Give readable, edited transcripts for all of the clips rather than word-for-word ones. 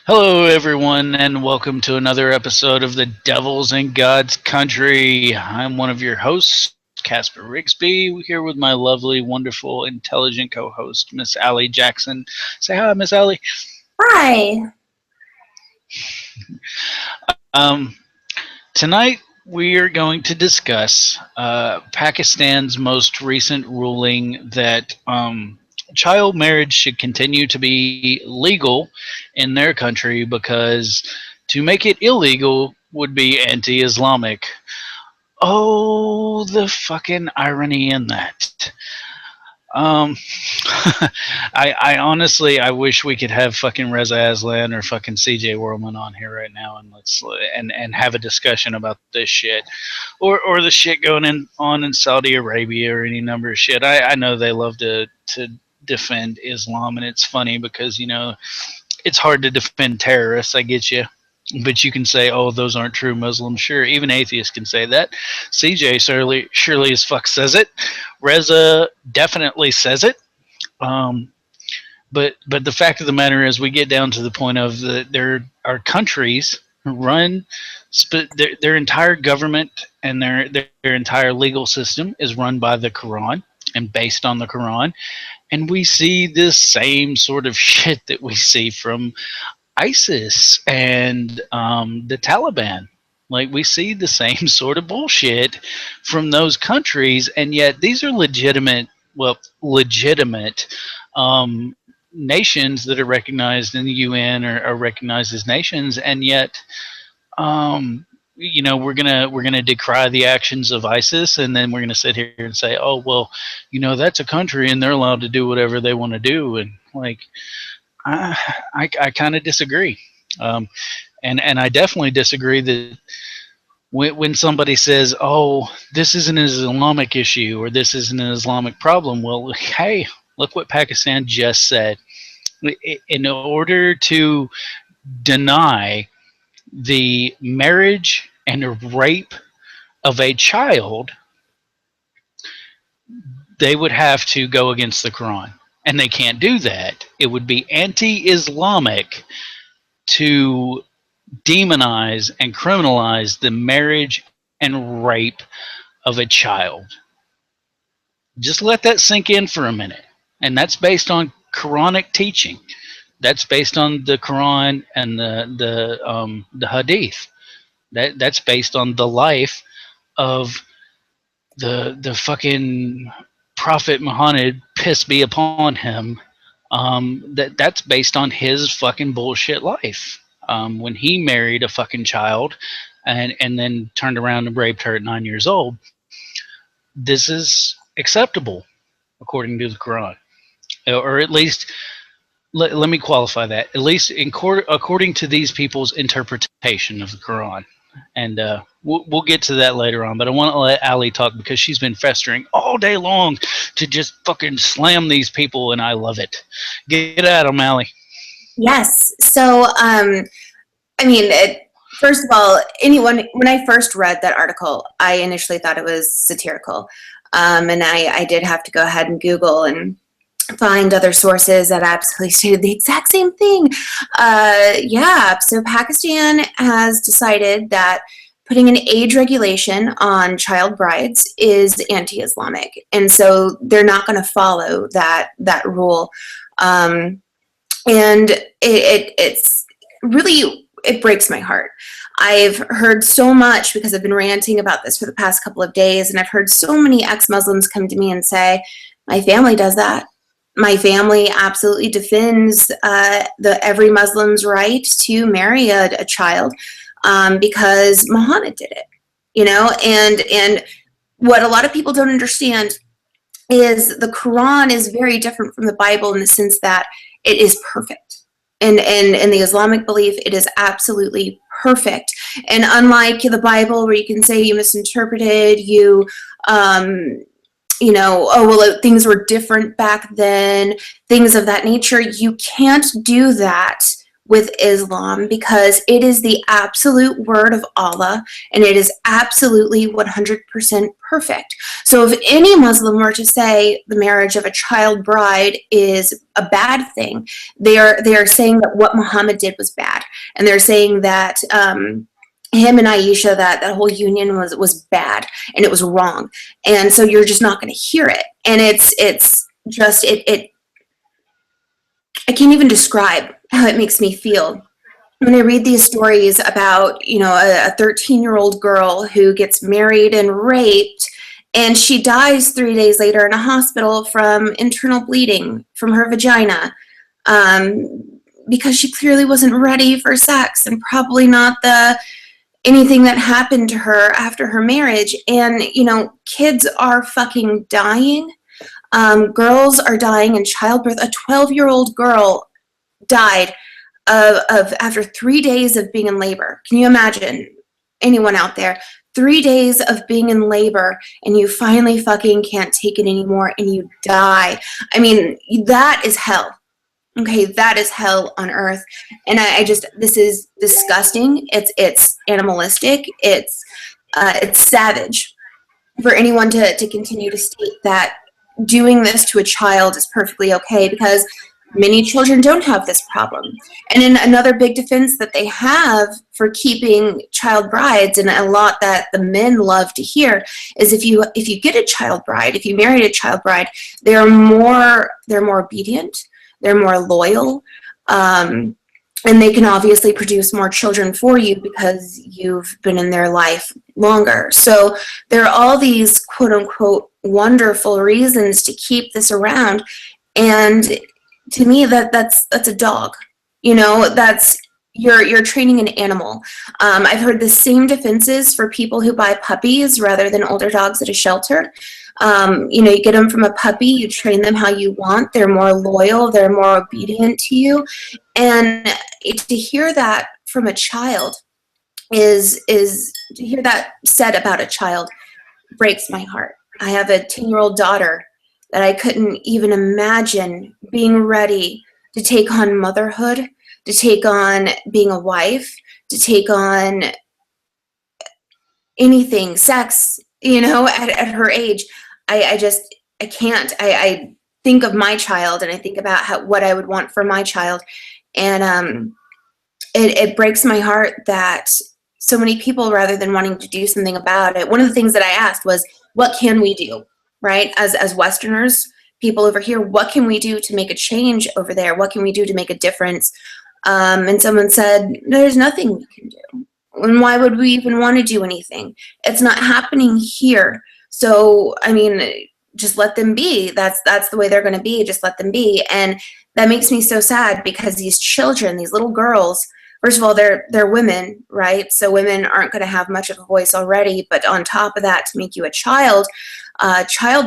Hello, everyone, and welcome to another episode of the Devils in God's Country. I'm one of your hosts, Casper Rigsby, here with my lovely, wonderful, intelligent co host, Miss Allie Jackson. Say hi, Miss Allie. Hi. Um, Tonight, we are going to discuss Pakistan's most recent ruling that child marriage should continue to be legal in their country because to make it illegal would be anti Islamic. Oh, the fucking irony in that. Um, I honestly I wish we could have fucking Reza Aslan or fucking CJ Worldman on here right now and let's have a discussion about this shit, or the shit going on in Saudi Arabia or any number of shit. I know they love to defend Islam, and it's funny because it's hard to defend terrorists. I get you. But you can say, "Oh, those aren't true Muslims." Sure, even atheists can say that. CJ surely as fuck says it. Reza definitely says it. Um, but the fact of the matter is, we get down to the point of there are countries who run their entire government and their entire legal system is run by the Quran and based on the Quran, and we see this same sort of shit that we see from ISIS and the Taliban. Like, we see the same sort of bullshit from those countries, and yet these are legitimate nations that are recognized in the UN or are recognized as nations, and yet we're gonna decry the actions of ISIS, and then we're gonna sit here and say, oh well, that's a country and they're allowed to do whatever they want to do, and like I kind of disagree. Um, and I definitely disagree that when somebody says, "Oh, this isn't an Islamic issue" or "This isn't an Islamic problem," well, hey, look what Pakistan just said. In order to deny the marriage and rape of a child, they would have to go against the Quran, and they can't do that. It would be anti-Islamic to demonize and criminalize the marriage and rape of a child. Just let that sink in for a minute. And that's based on Quranic teaching. That's based on the Quran and the Hadith. That's based on the life of the fucking Prophet Muhammad, peace be upon him. That's based on his fucking bullshit life. When he married a fucking child and then turned around and raped her at 9 years old, this is acceptable according to the Quran, or at least let me qualify that. At least according to these people's interpretation of the Quran, and we'll get to that later on. But I want to let Allie talk because she's been festering all day long to just fucking slam these people, and I love it. Get at them, Allie. Yes. First of all, when I first read that article, I initially thought it was satirical. And I did have to go ahead and Google and find other sources that absolutely stated the exact same thing. So Pakistan has decided that putting an age regulation on child brides is anti-Islamic, and so they're not going to follow that rule. And it's really, it breaks my heart. I've heard so much because I've been ranting about this for the past couple of days, and I've heard so many ex-Muslims come to me and say, my family does that. My family absolutely defends every Muslim's right to marry a child because Muhammad did it, and what a lot of people don't understand is the Quran is very different from the Bible in the sense that it is perfect. And in the Islamic belief, it is absolutely perfect. And unlike the Bible, where you can say you misinterpreted, things were different back then, things of that nature, you can't do that with Islam because it is the absolute word of Allah and it is absolutely 100% perfect. So if any Muslim were to say the marriage of a child bride is a bad thing, they are saying that what Muhammad did was bad, and they're saying that him and Aisha, that whole union was bad and it was wrong, and so you're just not going to hear it, and it's just it I can't even describe how it makes me feel when I read these stories about, a 13-year-old girl who gets married and raped, and she dies 3 days later in a hospital from internal bleeding from her vagina, because she clearly wasn't ready for sex, and probably not anything that happened to her after her marriage. And, kids are fucking dying. Girls are dying in childbirth. A 12-year-old girl died of after 3 days of being in labor. Can you imagine, anyone out there? 3 days of being in labor and you finally fucking can't take it anymore and you die. I mean, that is hell. Okay, that is hell on earth. And this is disgusting. It's animalistic. It's savage for anyone to continue to state that doing this to a child is perfectly okay, because many children don't have this problem. And in another big defense that they have for keeping child brides, and a lot that the men love to hear, is if you get a child bride, if you married a child bride, they're more obedient, they're more loyal, and they can obviously produce more children for you because you've been in their life longer. So there are all these quote unquote wonderful reasons to keep this around. And to me, that's a dog. That's you're training an animal. I've heard the same defenses for people who buy puppies rather than older dogs at a shelter. You get them from a puppy, you train them how you want, they're more loyal, they're more obedient to you. And to hear that from a child is to hear that said about a child breaks my heart. I have a 10-year-old daughter that I couldn't even imagine being ready to take on motherhood, to take on being a wife, to take on anything, sex, at her age. I can't. I think of my child and I think about what I would want for my child. And it breaks my heart that so many people, rather than wanting to do something about it, one of the things that I asked was, what can we do, right? As Westerners, people over here, what can we do to make a change over there? What can we do to make a difference? And someone said, there's nothing we can do. And why would we even want to do anything? It's not happening here. So, I mean, just let them be. That's the way they're going to be. Just let them be. And that makes me so sad, because these children, these little girls, first of all, they're women, right? So women aren't going to have much of a voice already. But on top of that, to make you a child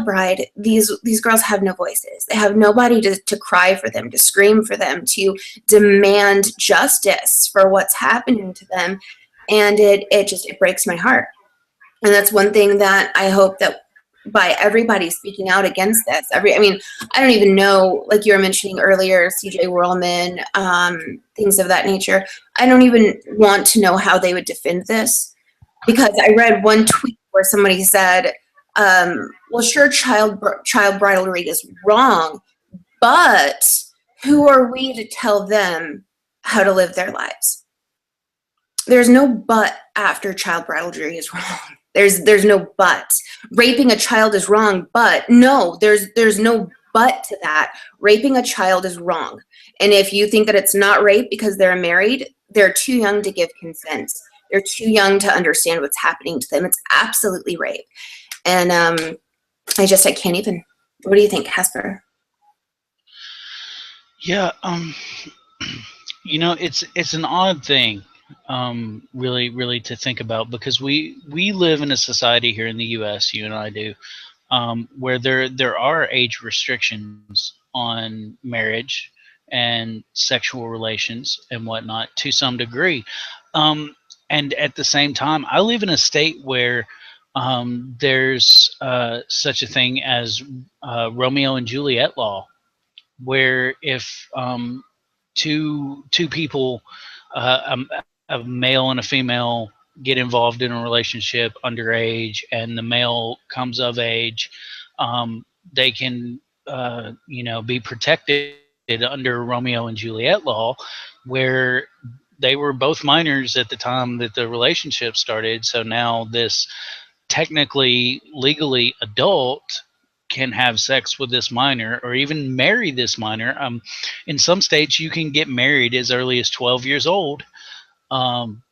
bride, these girls have no voices. They have nobody to cry for them, to scream for them, to demand justice for what's happening to them. And it breaks my heart. And that's one thing that I hope that by everybody speaking out against this. I don't even know, like you were mentioning earlier, CJ Whirlman, things of that nature. I don't even want to know how they would defend this, because I read one tweet where somebody said, well, sure, child bridalry is wrong, but who are we to tell them how to live their lives? There's no but after child bridalry is wrong. There's no but. Raping a child is wrong, but no, there's no but to that. Raping a child is wrong. And if you think that it's not rape because they're married, they're too young to give consent. They're too young to understand what's happening to them. It's absolutely rape. And I can't even. What do you think, Casper? Yeah, it's an odd thing, really to think about, because we live in a society here in the U.S., you and I do, where there are age restrictions on marriage and sexual relations and whatnot to some degree, and at the same time, I live in a state where there's such a thing as Romeo and Juliet law, where if two people, a male and a female, get involved in a relationship underage, and the male comes of age, they can be protected under Romeo and Juliet law, where they were both minors at the time that the relationship started. So now this technically legally adult can have sex with this minor or even marry this minor. In some states, you can get married as early as 12 years old, um,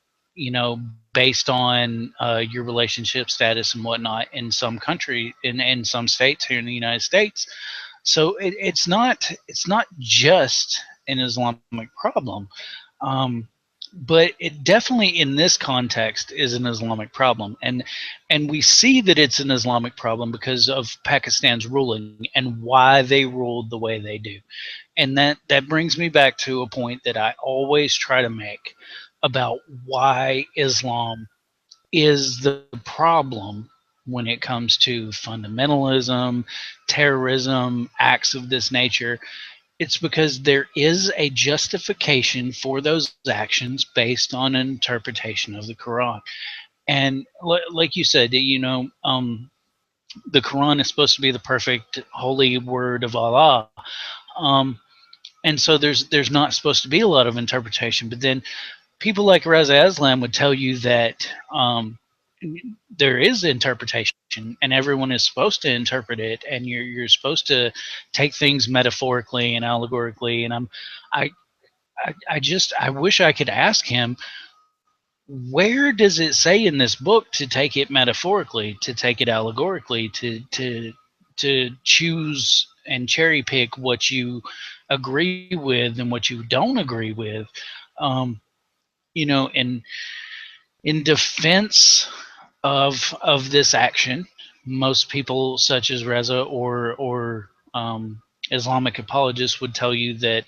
based on your relationship status and whatnot in some country, in some states here in the United States. So it's not just an Islamic problem, um, but it definitely in this context is an Islamic problem, and we see that it's an Islamic problem because of Pakistan's ruling and why they ruled the way they do. And that brings me back to a point that I always try to make about why Islam is the problem when it comes to fundamentalism, terrorism, acts of this nature. It's because there is a justification for those actions based on an interpretation of the Quran. And like you said, the Quran is supposed to be the perfect holy word of Allah. Um, and so there's not supposed to be a lot of interpretation. But then people like Raza Islam would tell you that there is interpretation, and everyone is supposed to interpret it, and you're supposed to take things metaphorically and allegorically. And I I wish I could ask him, where does it say in this book to take it metaphorically, to take it allegorically, to choose and cherry pick what you agree with and what you don't agree with. Um, in defense of this action, most people such as Reza or Islamic apologists would tell you that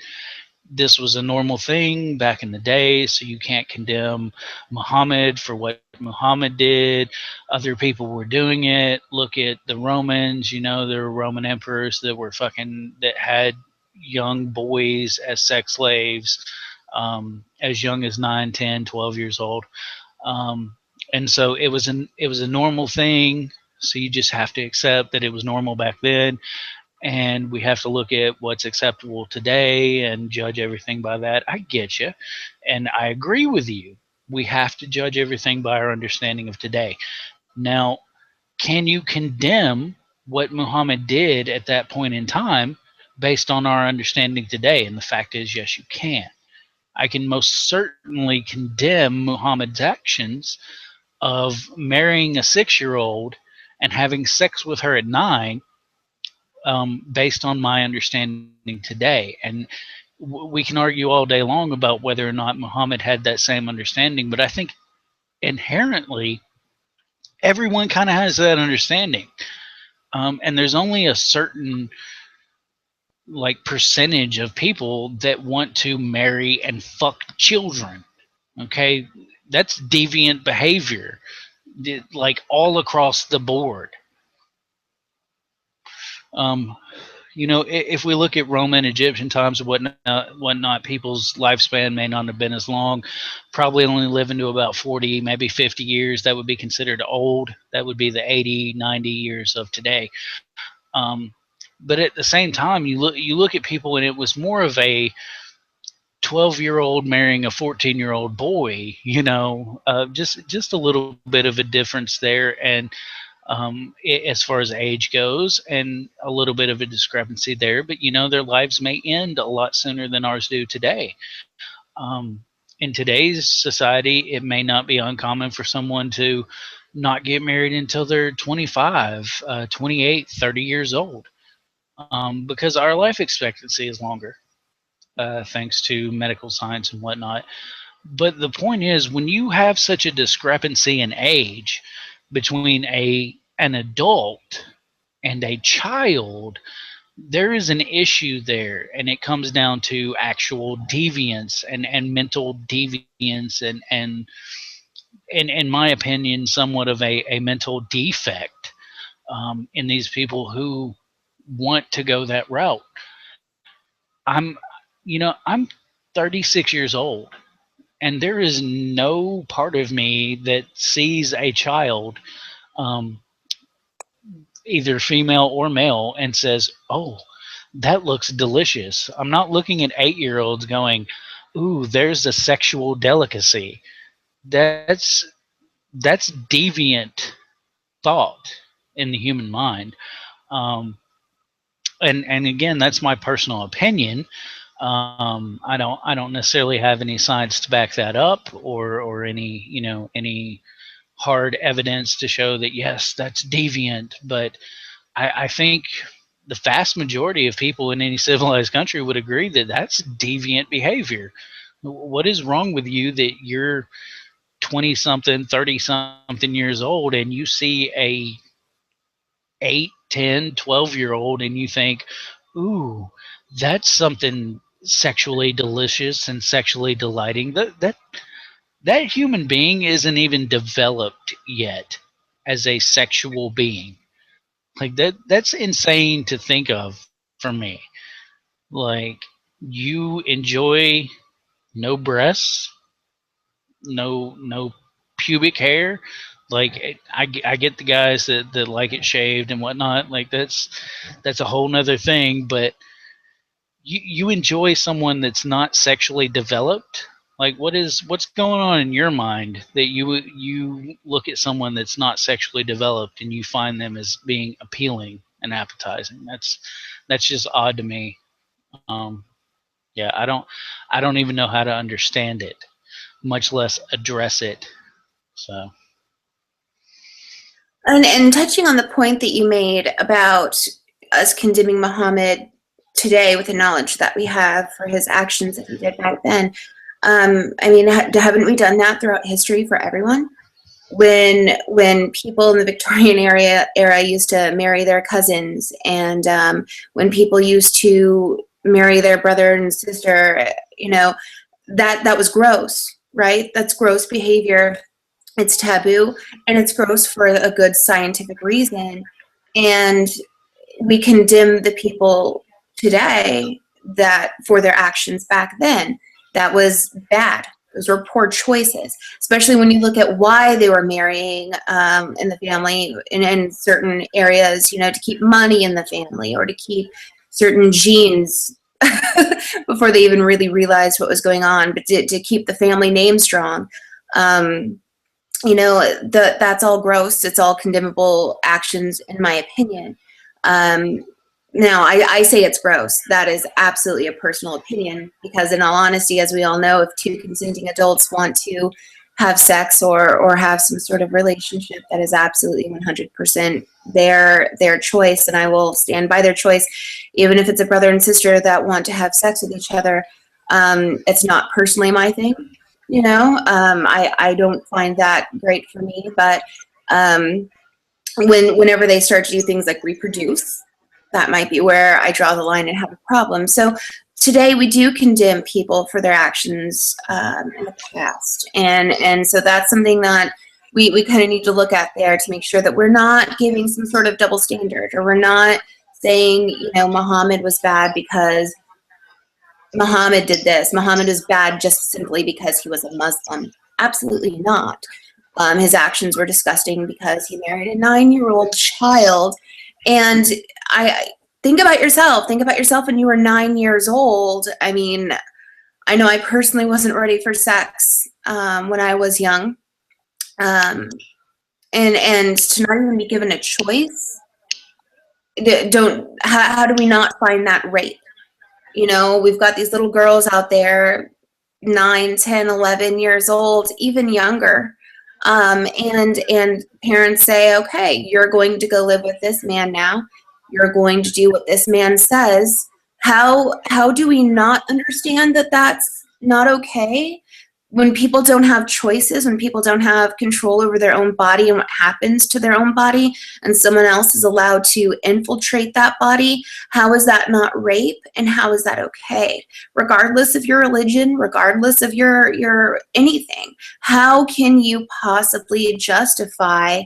this was a normal thing back in the day, so you can't condemn Muhammad for what Muhammad did. Other people were doing it. Look at the Romans. There were Roman emperors that were that had young boys as sex slaves, as young as 9, 10, 12 years old. Um, and so it was a normal thing. So you just have to accept that it was normal back then, and we have to look at what's acceptable today and judge everything by that. I get you, and I agree with you. We have to judge everything by our understanding of today. Now, can you condemn what Muhammad did at that point in time based on our understanding today? And the fact is, yes, you can. I can most certainly condemn Muhammad's actions of marrying a 6-year old and having sex with her at 9, based on my understanding today. And we can argue all day long about whether or not Muhammad had that same understanding, but I think inherently everyone kind of has that understanding. And there's only a certain percentage of people that want to marry and fuck children. Okay, that's deviant behavior, all across the board. Um, if we look at Roman, Egyptian times and whatnot, people's lifespan may not have been as long, probably only living to about 40, maybe 50 years. That would be considered old. That would be the 80, 90 years of today. Um, but at the same time, you look at people, and it was more of a 12-year-old marrying a 14-year-old boy. Just a little bit of a difference there, and as far as age goes, and a little bit of a discrepancy there. But their lives may end a lot sooner than ours do today. In today's society, it may not be uncommon for someone to not get married until they're 25, 28, 30 years old, because our life expectancy is longer, thanks to medical science and whatnot. But the point is, when you have such a discrepancy in age between an adult and a child, there is an issue there, and it comes down to actual deviance and mental deviance and in my opinion, somewhat of a mental defect, in these people who want to go that route. I'm, I'm 36 years old, and there is no part of me that sees a child, um, either female or male, and says, "Oh, that looks delicious." I'm not looking at 8-year-olds going, "Ooh, there's a sexual delicacy." That's deviant thought in the human mind. Um, and again, that's my personal opinion. I don't necessarily have any science to back that up, or any any hard evidence to show that yes, that's deviant. But I think the vast majority of people in any civilized country would agree that that's deviant behavior. What is wrong with you that you're 20 something, 30 something years old, and you see a 8, 10, 12-year old and you think, ooh, that's something sexually delicious and sexually delighting? That human being isn't even developed yet as a sexual being. Like that's insane to think of for me. Like, you enjoy no breasts, no pubic hair. Like, I get the guys that like it shaved and whatnot. Like, that's a whole nother thing. But you enjoy someone that's not sexually developed. Like, what's going on in your mind that you look at someone that's not sexually developed and you find them as being appealing and appetizing? That's just odd to me. Yeah, I don't even know how to understand it, much less address it. So And touching on the point that you made about us condemning Muhammad today with the knowledge that we have for his actions that he did back then, I mean, haven't we done that throughout history for everyone? When people in the Victorian era used to marry their cousins, and when people used to marry their brother and sister, that was gross, right? That's gross behavior. It's taboo, and it's gross for a good scientific reason. And we condemn the people today that for their actions back then. That was bad. Those were poor choices, especially when you look at why they were marrying in the family in certain areas, to keep money in the family or to keep certain genes before they even really realized what was going on, but to keep the family name strong. Um, that's all gross. It's all condemnable actions, in my opinion. Um, now, I say it's gross. That is absolutely a personal opinion, because in all honesty, as we all know, if two consenting adults want to have sex or have some sort of relationship, that is absolutely 100% their choice, and I will stand by their choice, even if it's a brother and sister that want to have sex with each other. It's not personally my thing. I don't find that great for me, but whenever they start to do things like reproduce, that might be where I draw the line and have a problem. So today we do condemn people for their actions in the past, and so that's something that we kind of need to look at there to make sure that we're not giving some sort of double standard, or we're not saying Muhammad was bad because Muhammad did this. Muhammad is bad just simply because he was a Muslim. Absolutely not. His actions were disgusting because he married a 9-year-old child. And I think about yourself. Think about yourself when you were 9 years old. I mean, I know I personally wasn't ready for sex when I was young. And to not even be given a choice, how do we not find that rape? We've got these little girls out there, 9, 10, 11 years old, even younger. And parents say, okay, you're going to go live with this man now. You're going to do what this man says. How do we not understand that that's not okay? When people don't have choices, when people don't have control over their own body and what happens to their own body, and someone else is allowed to infiltrate that body, how is that not rape, and how is that okay? Regardless of your religion, regardless of your anything, how can you possibly justify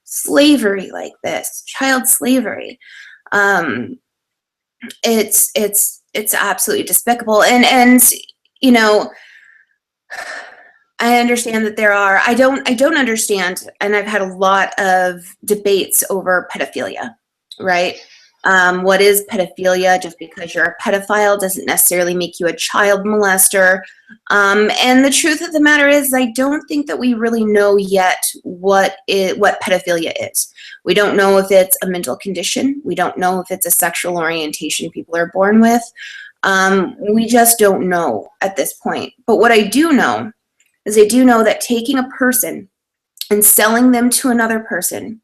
slavery like this, child slavery? It's absolutely despicable. And you know, I understand that there are, I don't understand, and I've had a lot of debates over pedophilia, right? What is pedophilia? Just because you're a pedophile doesn't necessarily make you a child molester. And the truth of the matter is, I don't think that we really know yet what pedophilia is. We don't know if it's a mental condition. We don't know if it's a sexual orientation people are born with. We just don't know at this point. But what I do know is I do know that taking a person and selling them to another person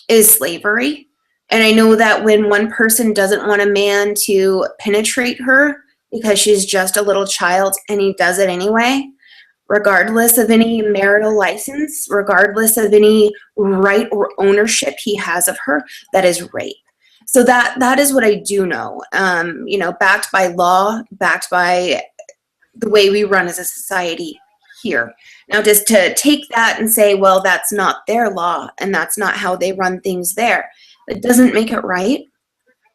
is slavery. And I know that when one person doesn't want a man to penetrate her because she's just a little child and he does it anyway, regardless of any marital license, regardless of any right or ownership he has of her, that is rape. So that is what I do know. Backed by law, backed by the way we run as a society here. Now, just to take that and say, well, that's not their law and that's not how they run things there, it doesn't make it right.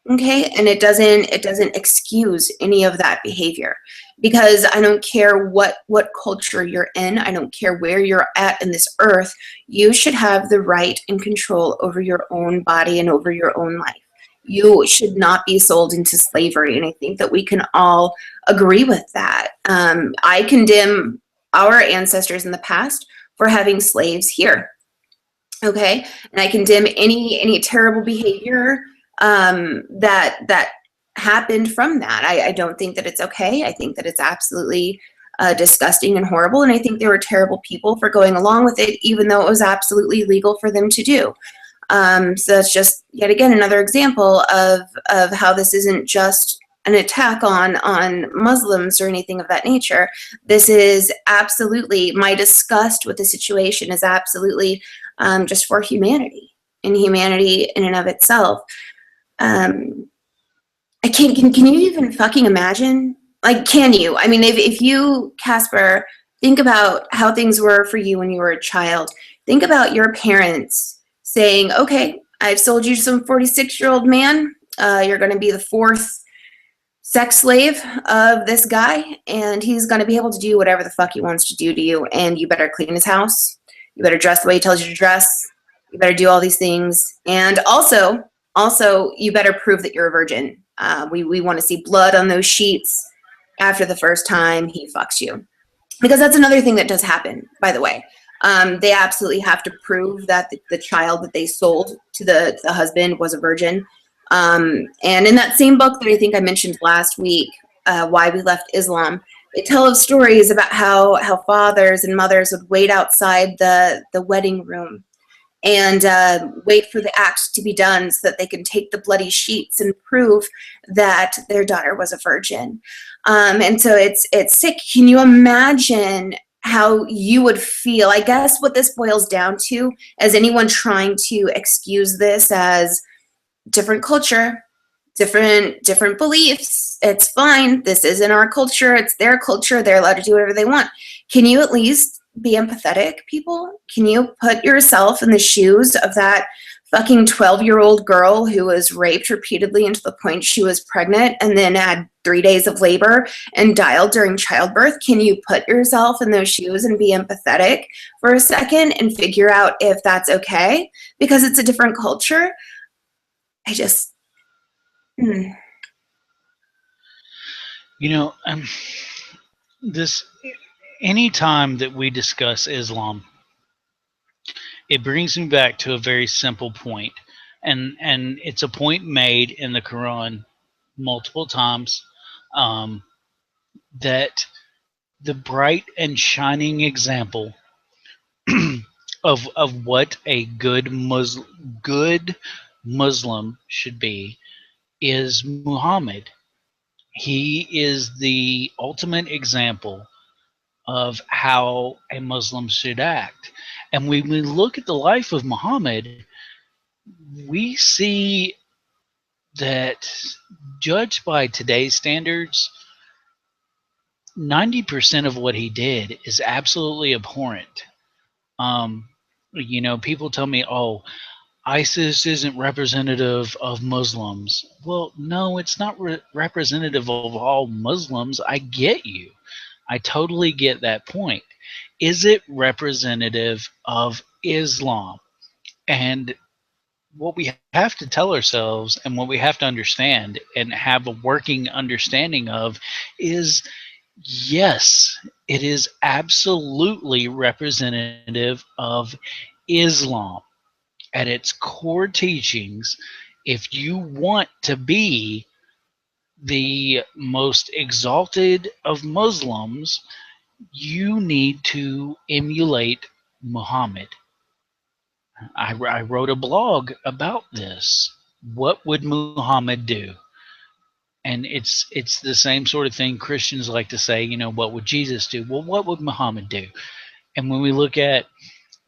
Okay, and it doesn't excuse any of that behavior, because I don't care what culture you're in, I don't care where you're at in this earth, you should have the right and control over your own body and over your own life. You should not be sold into slavery, and I think that we can all agree with that. I condemn our ancestors in the past for having slaves here. Okay, and I condemn any terrible behavior that happened from that. I don't think that it's okay. I think that it's absolutely disgusting and horrible, and I think there were terrible people for going along with it, even though it was absolutely legal for them to do. So that's just yet again another example of how this isn't just an attack on Muslims or anything of that nature. This is absolutely, my disgust with the situation is absolutely just for humanity, and humanity in and of itself. Can you even fucking imagine? Like, can you? I mean, if you, Casper, think about how things were for you when you were a child. Think about your parents saying, okay, I've sold you some 46-year-old man. You're going to be the fourth sex slave of this guy, and he's going to be able to do whatever the fuck he wants to do to you, and you better clean his house. You better dress the way he tells you to dress. You better do all these things. And also, you better prove that you're a virgin. We want to see blood on those sheets after the first time he fucks you. Because that's another thing that does happen, by the way. They absolutely have to prove that the child that they sold to the husband was a virgin. And in that same book that I think I mentioned last week, Why We Left Islam, they tell of stories about how fathers and mothers would wait outside the wedding room and wait for the act to be done so that they can take the bloody sheets and prove that their daughter was a virgin. And so it's sick. Can you imagine how you would feel? I guess what this boils down to, as anyone trying to excuse this as different culture, different beliefs, it's fine. This isn't our culture. It's their culture. They're allowed to do whatever they want. Can you at least be empathetic, people? Can you put yourself in the shoes of that fucking 12-year-old girl who was raped repeatedly into the point she was pregnant and then had 3 days of labor and died during childbirth? Can you put yourself in those shoes and be empathetic for a second and figure out if that's okay? Because it's a different culture. I just... This, anytime that we discuss Islam, it brings me back to a very simple point, and it's a point made in the Quran multiple times, that the bright and shining example of what a good Muslim should be is Muhammad. He is the ultimate example of how a Muslim should act. And when we look at the life of Muhammad, we see that, judged by today's standards, 90% of what he did is absolutely abhorrent. People tell me, oh, ISIS isn't representative of Muslims. Well, no, it's not representative of all Muslims. I get you. I totally get that point. Is it representative of Islam? And what we have to tell ourselves and what we have to understand and have a working understanding of is yes, it is absolutely representative of Islam. At its core teachings, if you want to be the most exalted of Muslims, you need to emulate Muhammad. I wrote a blog about this. What would Muhammad do? And it's the same sort of thing Christians like to say, what would Jesus do? Well, what would Muhammad do? And when we look at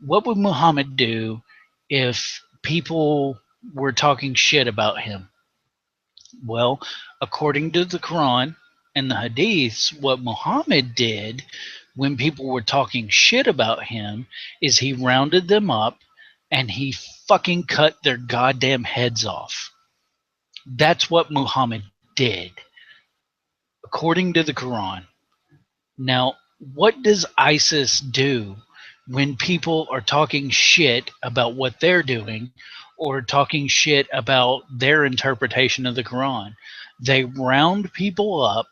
what would Muhammad do if people were talking shit about him? Well, according to the Quran and the Hadiths, what Muhammad did when people were talking shit about him is he rounded them up and he fucking cut their goddamn heads off. That's what Muhammad did, according to the Quran. Now, what does ISIS do when people are talking shit about what they're doing or talking shit about their interpretation of the Quran? They round people up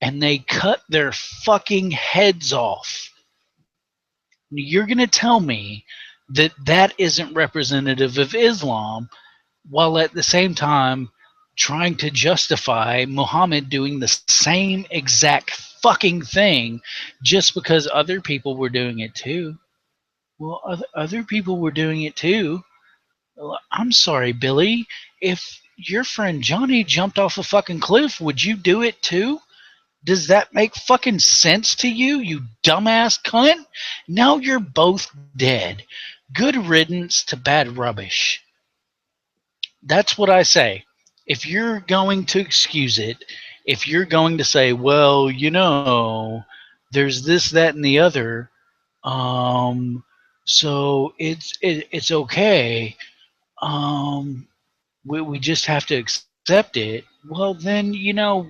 and they cut their fucking heads off. You're going to tell me that that isn't representative of Islam, while at the same time trying to justify Muhammad doing the same exact fucking thing just because other people were doing it too. Well, other people were doing it too. Well, I'm sorry, Billy. If your friend Johnny jumped off a fucking cliff, would you do it too? Does that make fucking sense to you, you dumbass cunt? Now you're both dead. Good riddance to bad rubbish. That's what I say. If you're going to excuse it, if you're going to say, well, there's this, that, and the other, um, so it's okay. Um, we just have to accept it. Well, then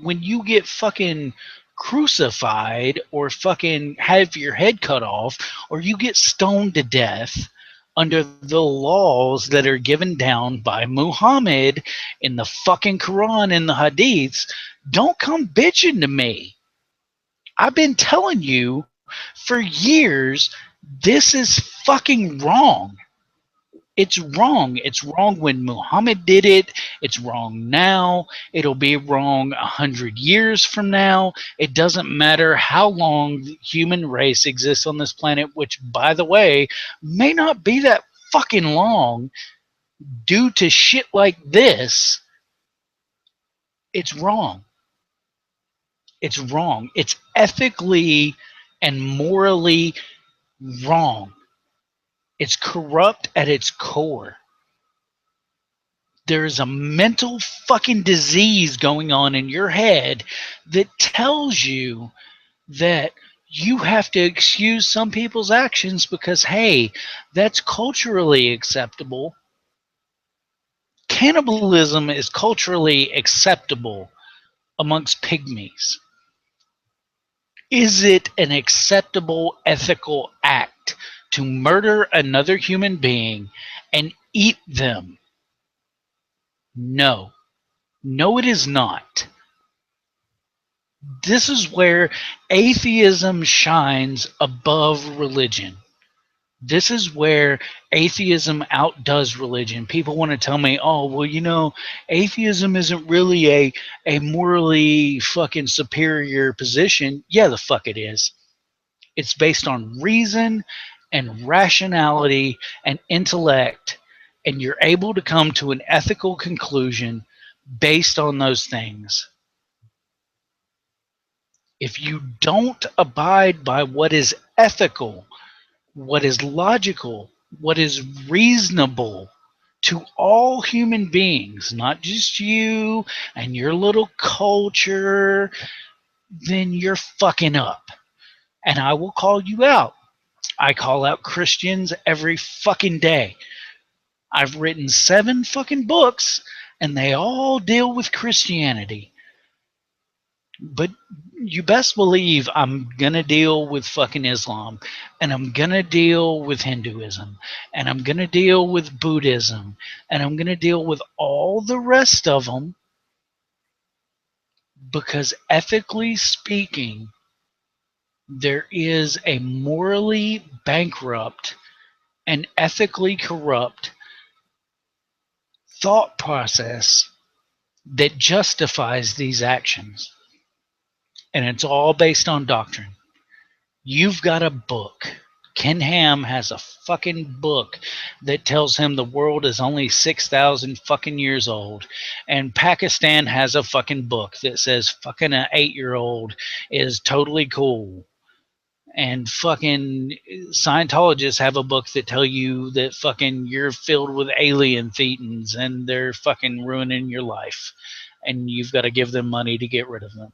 when you get fucking crucified or fucking have your head cut off or you get stoned to death under the laws that are given down by Muhammad in the fucking Quran and the Hadiths, don't come bitching to me. I've been telling you for years this is fucking wrong. It's wrong. It's wrong when Muhammad did it. It's wrong now. It'll be wrong 100 years from now. It doesn't matter how long the human race exists on this planet, which, by the way, may not be that fucking long due to shit like this. It's wrong. It's wrong. It's ethically and morally wrong. It's corrupt at its core. There is a mental fucking disease going on in your head that tells you that you have to excuse some people's actions because, hey, that's culturally acceptable. Cannibalism is culturally acceptable amongst pygmies. Is it an acceptable ethical act to murder another human being and eat them? No. No, it is not. This is where atheism shines above religion. This is where atheism outdoes religion. People want to tell me, oh, well, atheism isn't really a morally fucking superior position. Yeah, the fuck it is. It's based on reason and rationality and intellect, and you're able to come to an ethical conclusion based on those things. If you don't abide by what is ethical, what is logical, what is reasonable to all human beings, not just you and your little culture, then you're fucking up. And I will call you out. I call out Christians every fucking day. I've written 7 fucking books, and they all deal with Christianity. But you best believe I'm gonna deal with fucking Islam, and I'm gonna deal with Hinduism, and I'm gonna deal with Buddhism, and I'm gonna deal with all the rest of them, because ethically speaking, there is a morally bankrupt and ethically corrupt thought process that justifies these actions. And it's all based on doctrine. You've got a book. Ken Ham has a fucking book that tells him the world is only 6,000 fucking years old. And Pakistan has a fucking book that says fucking an 8-year-old is totally cool. And fucking Scientologists have a book that tell you that fucking you're filled with alien thetans and they're fucking ruining your life. And you've got to give them money to get rid of them.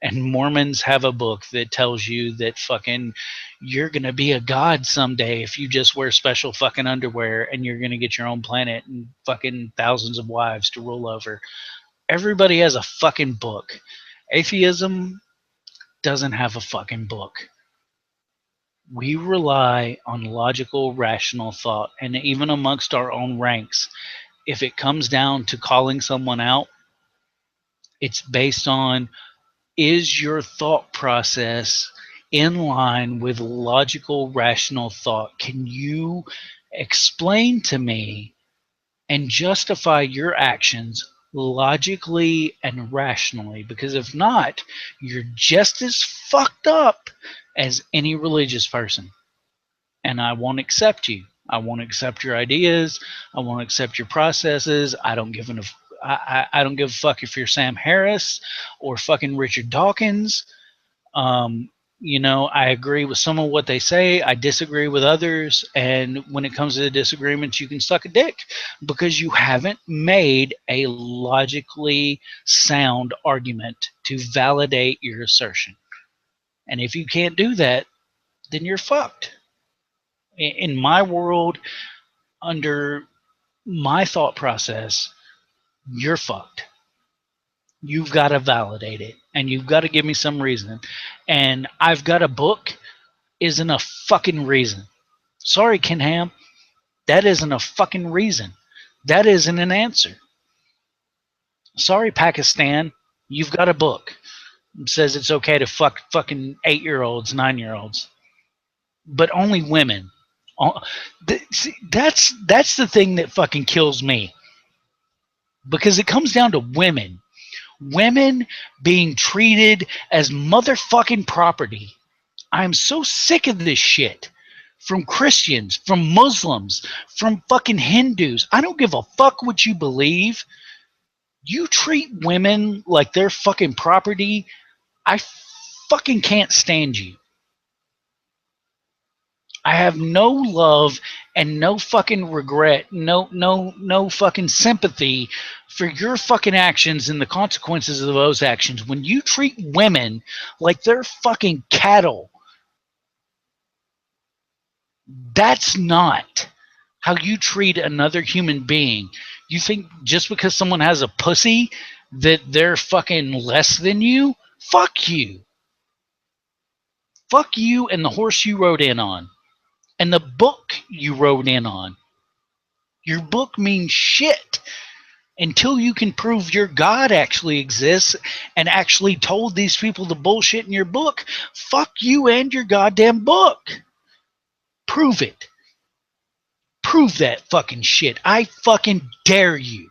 And Mormons have a book that tells you that fucking you're gonna be a god someday if you just wear special fucking underwear and you're gonna get your own planet and fucking thousands of wives to rule over. Everybody has a fucking book. Atheism doesn't have a fucking book. We rely on logical, rational thought, and even amongst our own ranks, if it comes down to calling someone out, it's based on, is your thought process in line with logical, rational thought? Can you explain to me and justify your actions logically and rationally? Because if not, you're just as fucked up as any religious person. And I won't accept you. I won't accept your ideas. I won't accept your processes. I don't give I don't give a fuck if you're Sam Harris or fucking Richard Dawkins. Um, I agree with some of what they say. I disagree with others. And when it comes to the disagreements, you can suck a dick because you haven't made a logically sound argument to validate your assertion. And if you can't do that, then you're fucked. In my world, under my thought process, you're fucked. You've got to validate it and you've got to give me some reason. And I've got a book isn't a fucking reason. Sorry, Ken Ham. That isn't a fucking reason. That isn't an answer. Sorry, Pakistan. You've got a book. It says it's okay to fuck fucking 8-year-olds, 9-year-olds, but only women. That's the thing that fucking kills me, because it comes down to women being treated as motherfucking property. I'm so sick of this shit. From Christians, from Muslims, from fucking Hindus. I don't give a fuck what you believe. You treat women like they're fucking property. I fucking can't stand you. I have no love and no fucking regret, no fucking sympathy for your fucking actions and the consequences of those actions. When you treat women like they're fucking cattle, that's not how you treat another human being. You think just because someone has a pussy that they're fucking less than you? Fuck you. Fuck you and the horse you rode in on. And the book you rode in on. Your book means shit until you can prove your God actually exists and actually told these people the bullshit in your book. Fuck you and your goddamn book. Prove it. Prove that fucking shit. I fucking dare you.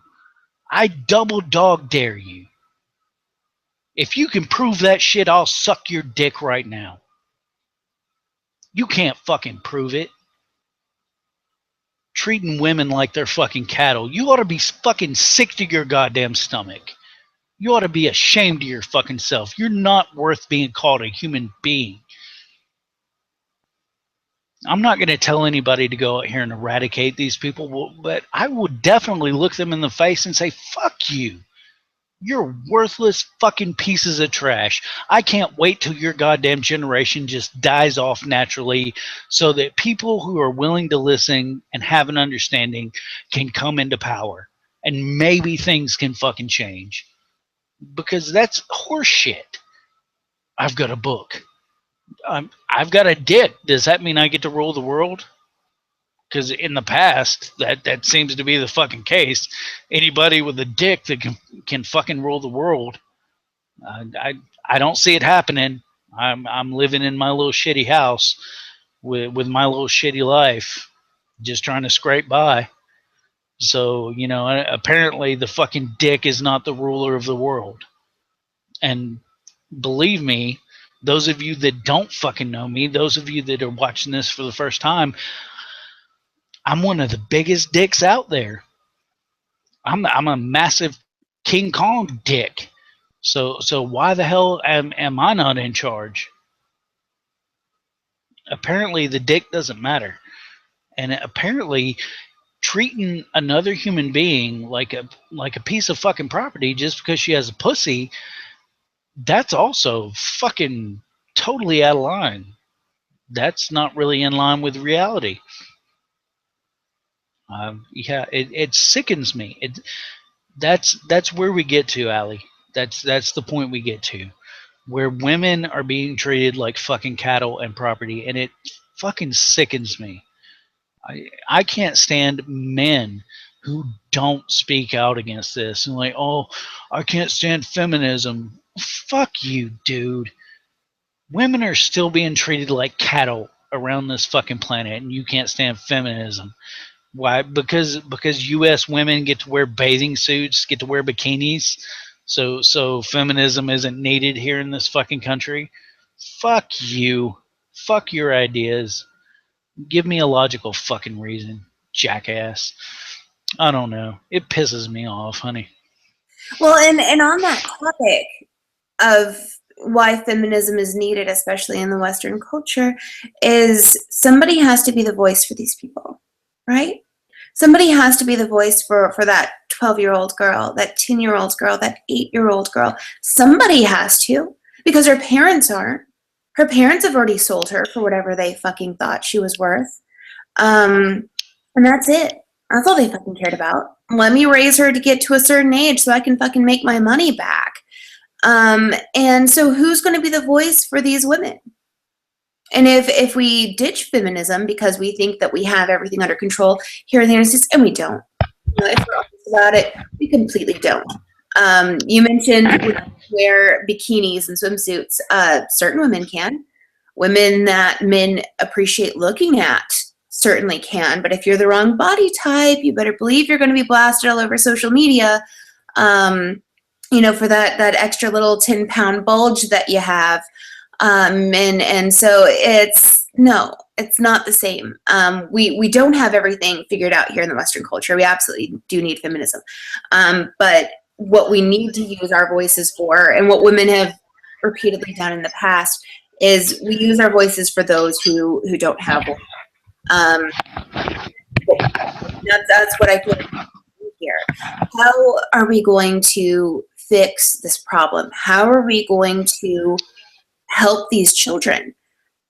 I double dog dare you. If you can prove that shit, I'll suck your dick right now. You can't fucking prove it. Treating women like they're fucking cattle. You ought to be fucking sick to your goddamn stomach. You ought to be ashamed of your fucking self. You're not worth being called a human being. I'm not going to tell anybody to go out here and eradicate these people, but I will definitely look them in the face and say, fuck you. You're worthless fucking pieces of trash. I can't wait till your goddamn generation just dies off naturally so that people who are willing to listen and have an understanding can come into power. And maybe things can fucking change. Because that's horseshit. I've got a book. I've got a dick. Does that mean I get to rule the world? Because in the past, that seems to be the fucking case. Anybody with a dick that can fucking rule the world. I don't see it happening. I'm living in my little shitty house with my little shitty life, just trying to scrape by. So, apparently the fucking dick is not the ruler of the world. And believe me, those of you that don't fucking know me, those of you that are watching this for the first time, I'm one of the biggest dicks out there. I'm a massive King Kong dick. So why the hell am I not in charge? Apparently the dick doesn't matter. And apparently treating another human being like a piece of fucking property just because she has a pussy, that's also fucking totally out of line. That's not really in line with reality. Yeah, it sickens me. That's where we get to, Allie. That's the point we get to, where women are being treated like fucking cattle and property, and it fucking sickens me. I can't stand men who don't speak out against this and like, oh, I can't stand feminism. Fuck you, dude. Women are still being treated like cattle around this fucking planet, and you can't stand feminism. Why? Because U.S. women get to wear bathing suits, get to wear bikinis, so feminism isn't needed here in this fucking country. Fuck you. Fuck your ideas. Give me a logical fucking reason, jackass. I don't know. It pisses me off, honey. Well, and on that topic of why feminism is needed, especially in the Western culture, is somebody has to be the voice for these people, right? Somebody has to be the voice for that 12-year-old girl, that 10-year-old girl, that 8-year-old girl. Somebody has to, because her parents aren't. Her parents have already sold her for whatever they fucking thought she was worth. And that's it. That's all they fucking cared about. Let me raise her to get to a certain age so I can fucking make my money back. And so who's going to be the voice for these women? And if we ditch feminism because we think that we have everything under control here in the United States, and we don't. If we're honest about it, we completely don't. You mentioned we wear bikinis and swimsuits. Certain women can. Women that men appreciate looking at certainly can. But if you're the wrong body type, you better believe you're going to be blasted all over social media. For that extra little 10-pound bulge that you have. And so it's not the same. We don't have everything figured out here in the Western culture. We absolutely do need feminism. But what we need to use our voices for, and what women have repeatedly done in the past, is we use our voices for those who don't have one. That's what I feel here. How are we going to fix this problem? How are we going to help these children?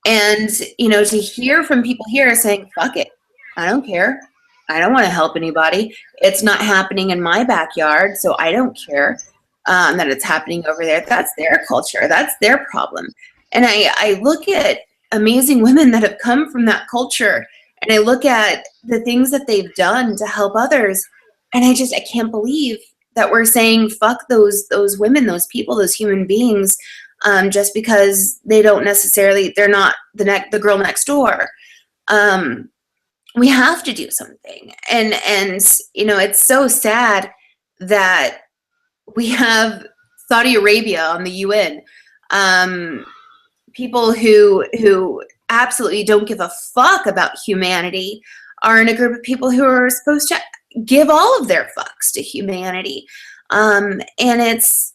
And to hear from people here saying, fuck it, I don't care, I don't want to help anybody, it's not happening in my backyard, so I don't care that it's happening over there. That's their culture, that's their problem. And I look at amazing women that have come from that culture, and I look at the things that they've done to help others, and I can't believe that we're saying fuck those women, those people, those human beings, just because they're not the girl next door. We have to do something. And it's so sad that we have Saudi Arabia on the UN, people who absolutely don't give a fuck about humanity are in a group of people who are supposed to give all of their fucks to humanity. And it's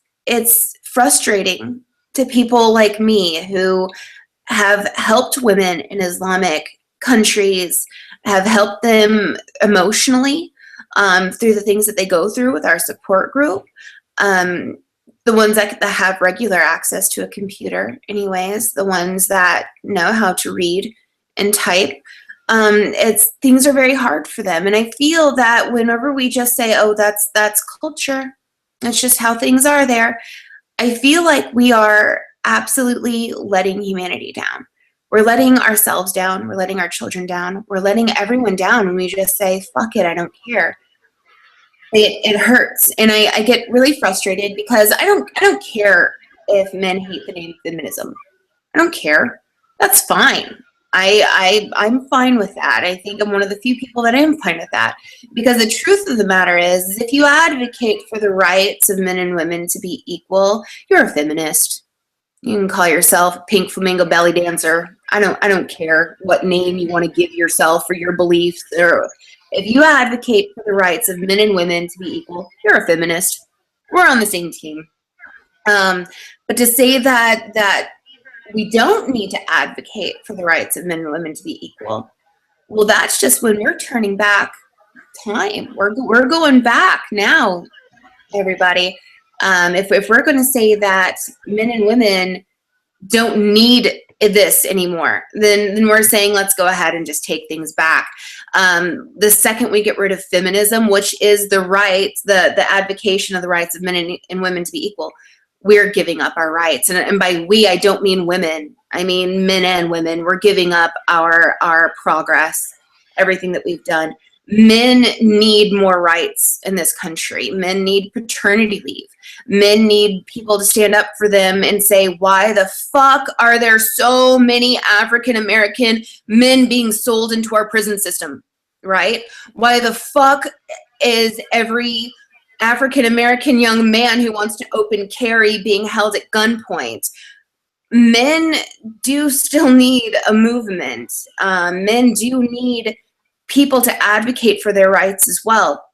frustrating to people like me who have helped women in Islamic countries, have helped them emotionally through the things that they go through with our support group. The ones that have regular access to a computer anyways, the ones that know how to read and type. Things are very hard for them. And I feel that whenever we just say, oh, that's culture, that's just how things are there, I feel like we are absolutely letting humanity down. We're letting ourselves down. We're letting our children down. We're letting everyone down when we just say, fuck it, I don't care. It hurts. And I get really frustrated because I don't care if men hate the name feminism. I don't care. That's fine. I'm fine with that. I think I'm one of the few people that am fine with that. Because the truth of the matter is if you advocate for the rights of men and women to be equal, you're a feminist. You can call yourself a pink flamingo belly dancer. I don't care what name you want to give yourself or your beliefs. Or if you advocate for the rights of men and women to be equal, you're a feminist. We're on the same team. But to say that we don't need to advocate for the rights of men and women to be equal, well, that's just when we're turning back time. We're going back now, everybody. If we're going to say that men and women don't need this anymore, then we're saying let's go ahead and just take things back. The second we get rid of feminism, which is the rights, the advocation of the rights of men and women to be equal, we're giving up our rights. And by we, I don't mean women. I mean men and women. We're giving up our progress, everything that we've done. Men need more rights in this country. Men need paternity leave. Men need people to stand up for them and say, why the fuck are there so many African American men being sold into our prison system, right? Why the fuck is every African American young man who wants to open carry being held at gunpoint? Men do still need a movement. Men do need people to advocate for their rights as well.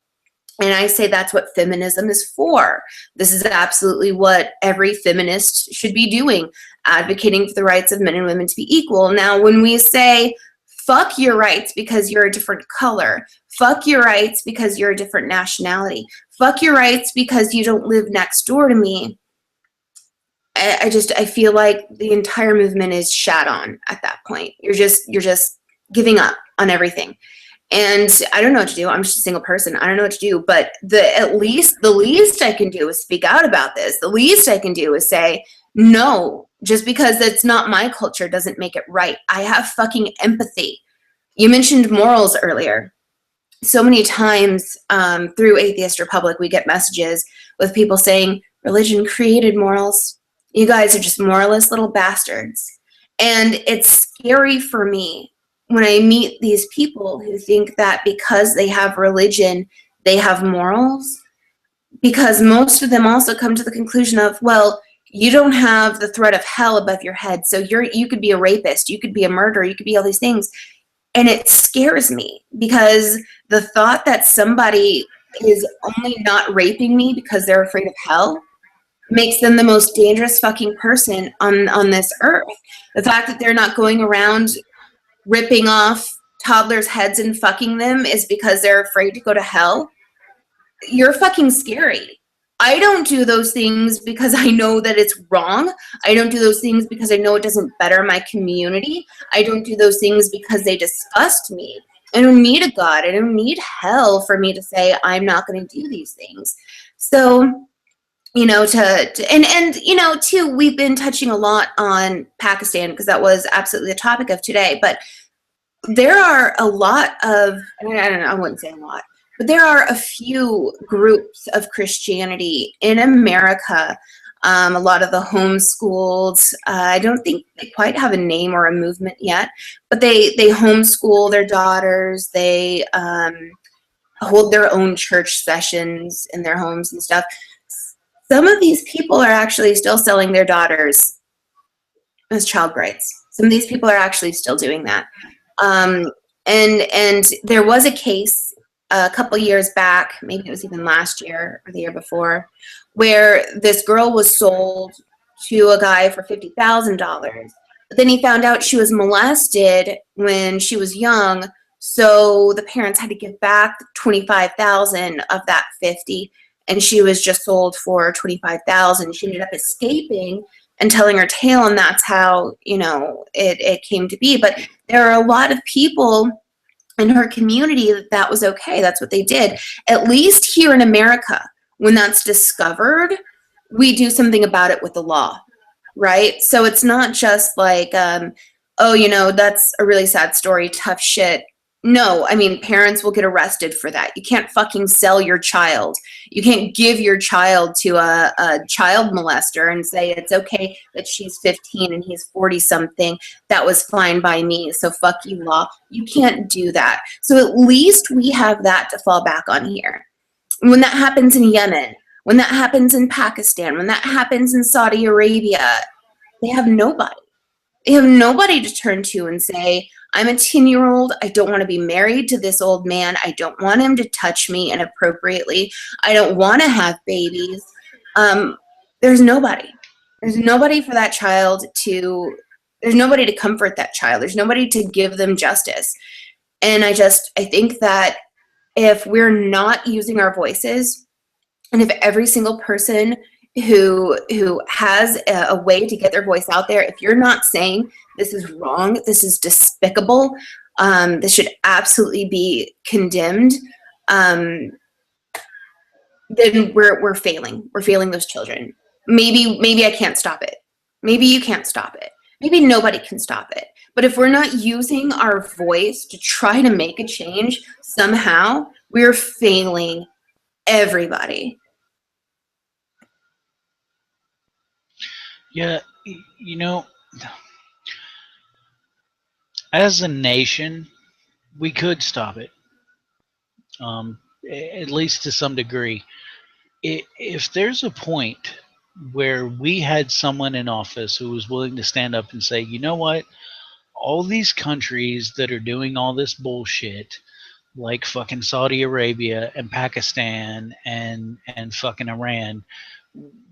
And I say that's what feminism is for. This is absolutely what every feminist should be doing, advocating for the rights of men and women to be equal. Now, when we say, fuck your rights because you're a different color, fuck your rights because you're a different nationality, fuck your rights because you don't live next door to me, I feel like the entire movement is shat on at that point. You're just giving up on everything. And I don't know what to do. I'm just a single person. I don't know what to do. But the least I can do is speak out about this. The least I can do is say, no, just because it's not my culture doesn't make it right. I have fucking empathy. You mentioned morals earlier. So many times through Atheist Republic, we get messages with people saying, religion created morals. You guys are just moralist little bastards. And it's scary for me when I meet these people who think that because they have religion, they have morals, because most of them also come to the conclusion of, well, you don't have the threat of hell above your head, so you could be a rapist, you could be a murderer, you could be all these things. And it scares me because the thought that somebody is only not raping me because they're afraid of hell makes them the most dangerous fucking person on this earth. The fact that they're not going around ripping off toddlers' heads and fucking them is because they're afraid to go to hell. You're fucking scary. I don't do those things because I know that it's wrong. I don't do those things because I know it doesn't better my community. I don't do those things because they disgust me. I don't need a God. I don't need hell for me to say I'm not going to do these things. So, you know, and you know, too, we've been touching a lot on Pakistan because that was absolutely the topic of today. But there are a lot of, I don't know, I wouldn't say a lot, but there are a few groups of Christianity in America. A lot of the homeschooled, I don't think they quite have a name or a movement yet, but they homeschool their daughters. They hold their own church sessions in their homes and stuff. Some of these people are actually still selling their daughters as child brides. Some of these people are actually still doing that. And there was a case a couple years back, maybe it was even last year or the year before, where this girl was sold to a guy for $50,000. But then he found out she was molested when she was young, so the parents had to give back $25,000 of that $50,000. And she was just sold for $25,000. She ended up escaping and telling her tale, and that's how, you know, it came to be. But there are a lot of people in her community that was okay. That's what they did. At least here in America, when that's discovered, we do something about it with the law. right? So it's not just like, oh, that's a really sad story, tough shit. No, I mean, parents will get arrested for that. You can't fucking sell your child. You can't give your child to a child molester and say it's okay that she's 15 and he's 40 something. That was fine by me. So fuck you, law. You can't do that. So at least we have that to fall back on here. When that happens in Yemen, when that happens in Pakistan, when that happens in Saudi Arabia, they have nobody. They have nobody to turn to and say, I'm a 10-year-old. I don't want to be married to this old man. I don't want him to touch me inappropriately. I don't want to have babies. There's nobody. There's nobody for that child to, there's nobody to comfort that child. There's nobody to give them justice. And I think that if we're not using our voices, and if every single person who has a way to get their voice out there, if you're not saying this is wrong, this is despicable, this should absolutely be condemned, then we're failing. We're failing those children. Maybe I can't stop it. Maybe you can't stop it. Maybe nobody can stop it. But if we're not using our voice to try to make a change somehow, we're failing everybody. Yeah, as a nation, we could stop it, at least to some degree. If there's a point where we had someone in office who was willing to stand up and say, you know what, all these countries that are doing all this bullshit, like fucking Saudi Arabia and Pakistan and fucking Iran,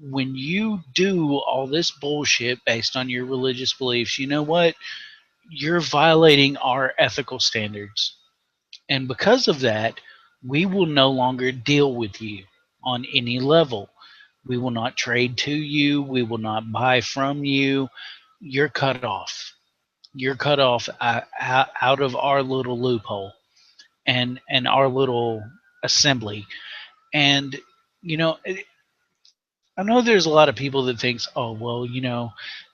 when you do all this bullshit based on your religious beliefs, you know what? You're violating our ethical standards. And because of that, we will no longer deal with you on any level. We will not trade to you. We will not buy from you. You're cut off. You're cut off out of our little loophole and our little assembly. And you know, I know there's a lot of people that thinks, oh well,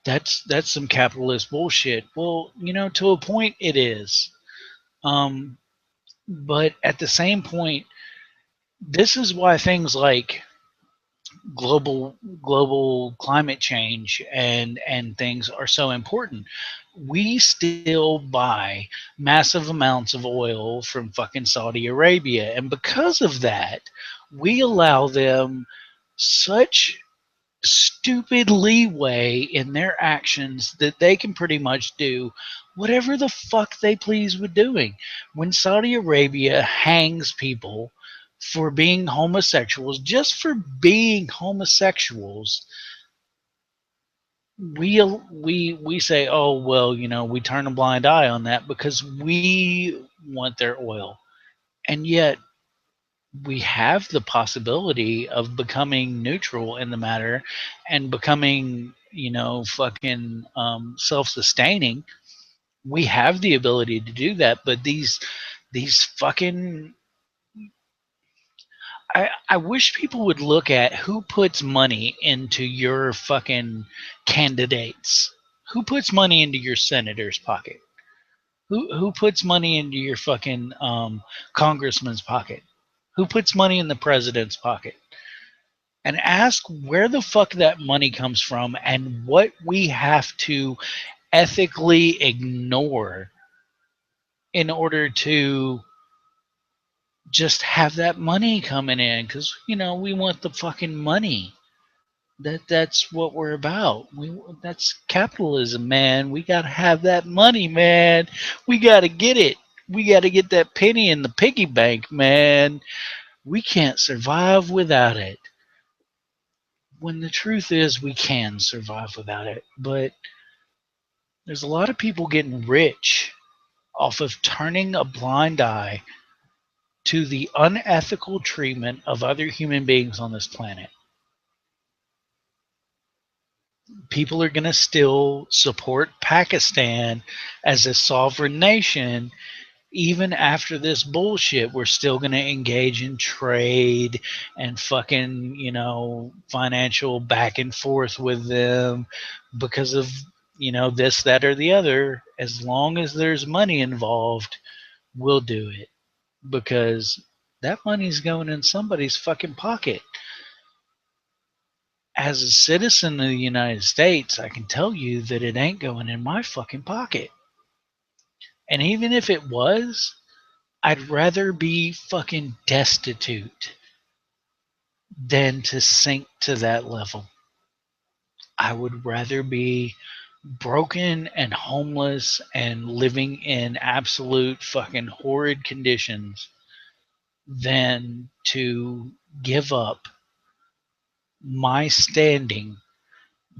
that's some capitalist bullshit. Well, to a point it is. Um, but at the same point, this is why things like global climate change and things are so important. We still buy massive amounts of oil from fucking Saudi Arabia, and because of that, we allow them such stupid leeway in their actions that they can pretty much do whatever the fuck they please with doing. When Saudi Arabia hangs people for being homosexuals, just for being homosexuals, we say, oh well, we turn a blind eye on that because we want their oil, and yet we have the possibility of becoming neutral in the matter and becoming, fucking self-sustaining. We have the ability to do that, but these fucking I wish people would look at who puts money into your fucking candidates. Who puts money into your senator's pocket? Who puts money into your fucking congressman's pocket? Who puts money in the president's pocket? And ask where the fuck that money comes from and what we have to ethically ignore in order to just have that money coming in, because we want the fucking money. That's what we're about. That's capitalism, man. We gotta have that money, man. We gotta get it. We gotta get that penny in the piggy bank, man. We can't survive without it. When the truth is, we can survive without it. But there's a lot of people getting rich off of turning a blind eye to the unethical treatment of other human beings on this planet. People are going to still support Pakistan as a sovereign nation, even after this bullshit, we're still going to engage in trade and fucking, financial back and forth with them because of, this, that, or the other. As long as there's money involved, we'll do it because that money's going in somebody's fucking pocket. As a citizen of the United States, I can tell you that it ain't going in my fucking pocket. And even if it was, I'd rather be fucking destitute than to sink to that level. I would rather be broken and homeless and living in absolute fucking horrid conditions than to give up my standing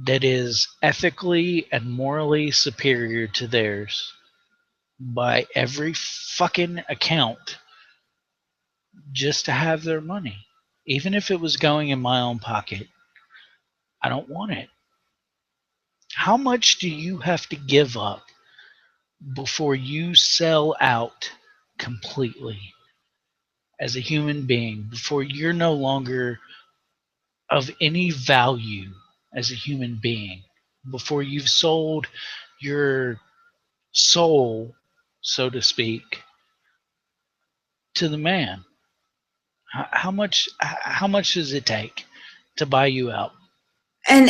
that is ethically and morally superior to theirs by every fucking account just to have their money. Even if it was going in my own pocket, I don't want it. How much do you have to give up before you sell out completely as a human being, before you're no longer of any value as a human being, before you've sold your soul, so to speak, to the man? How much does it take to buy you out? And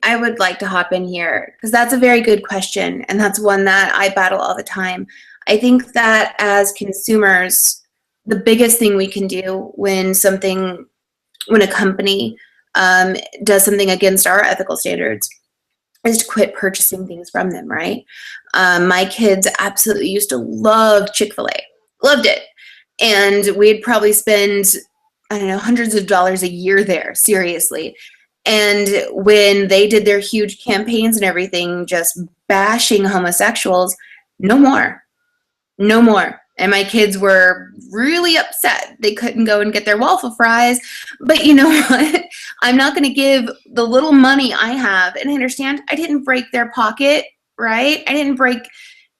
I would like to hop in here because that's a very good question. And that's one that I battle all the time. I think that as consumers, the biggest thing we can do when a company does something against our ethical standards is to quit purchasing things from them, right? My kids absolutely used to love Chick-fil-A, loved it. And we'd probably spend, I don't know, hundreds of dollars a year there, seriously. And when they did their huge campaigns and everything, just bashing homosexuals, no more. No more. And my kids were really upset. They couldn't go and get their waffle fries. But you know what? I'm not going to give the little money I have. And I understand I didn't break their pocket, right? I didn't break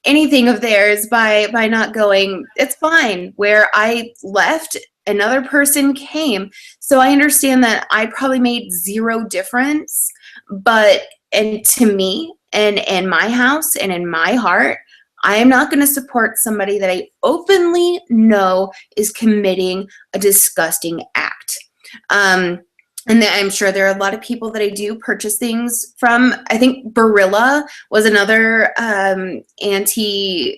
anything of theirs by not going. It's fine. Where I left, another person came. So I understand that I probably made zero difference. And to me and in my house and in my heart, I am not going to support somebody that I openly know is committing a disgusting act. And I'm sure there are a lot of people that I do purchase things from. I think Barilla was another anti-gay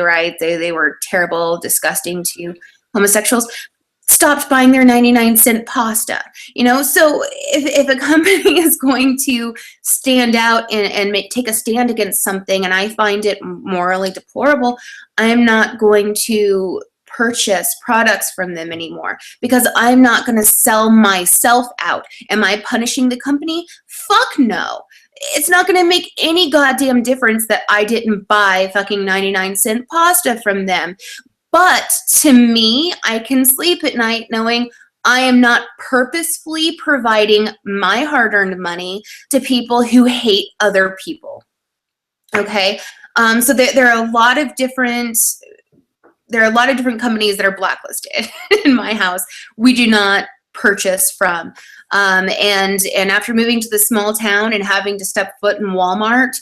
rights. They were terrible, disgusting to homosexuals. Stopped buying their 99-cent pasta. So if a company is going to stand out and take a stand against something and I find it morally deplorable, I'm not going to purchase products from them anymore because I'm not going to sell myself out. Am I punishing the company? Fuck no. It's not going to make any goddamn difference that I didn't buy fucking 99-cent pasta from them. But to me, I can sleep at night knowing I am not purposefully providing my hard-earned money to people who hate other people. Okay, so there are a lot of different companies that are blacklisted in my house. We do not purchase from. And after moving to the small town and having to step foot in Walmart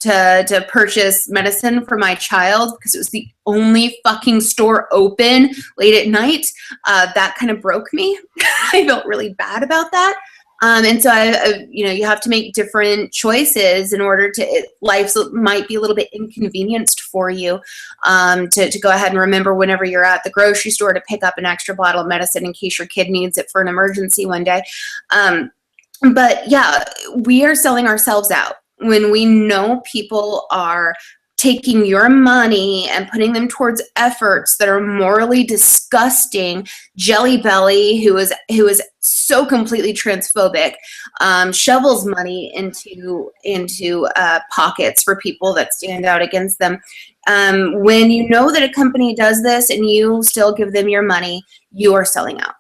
to purchase medicine for my child because it was the only fucking store open late at night, that kind of broke me. I felt really bad about that. And so you have to make different choices in order to, life might be a little bit inconvenienced for you, to go ahead and remember whenever you're at the grocery store to pick up an extra bottle of medicine in case your kid needs it for an emergency one day. But yeah, we are selling ourselves out when we know people are taking your money and putting them towards efforts that are morally disgusting. Jelly Belly, who is so completely transphobic, shovels money into pockets for people that stand out against them. When you know that a company does this and you still give them your money, you are selling out.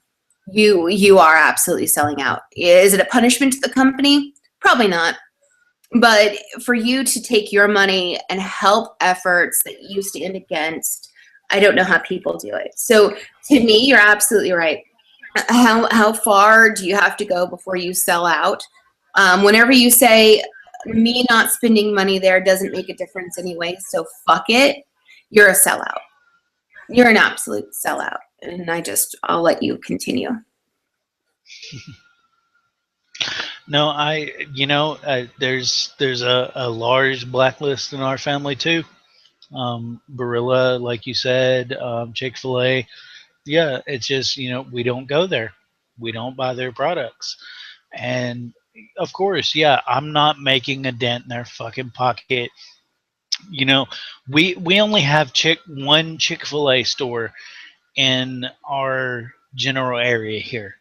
You are absolutely selling out. Is it a punishment to the company? Probably not. But for you to take your money and help efforts that you stand against, I don't know how people do it. So to me, you're absolutely right. How far do you have to go before you sell out? Whenever you say me not spending money there doesn't make a difference anyway, so fuck it, you're a sellout. You're an absolute sellout. And I'll let you continue. No, there's a large blacklist in our family too. Barilla, like you said, Chick-fil-A. Yeah, it's just, we don't go there. We don't buy their products. And of course, yeah, I'm not making a dent in their fucking pocket. You know, we only have one Chick-fil-A store in our general area here.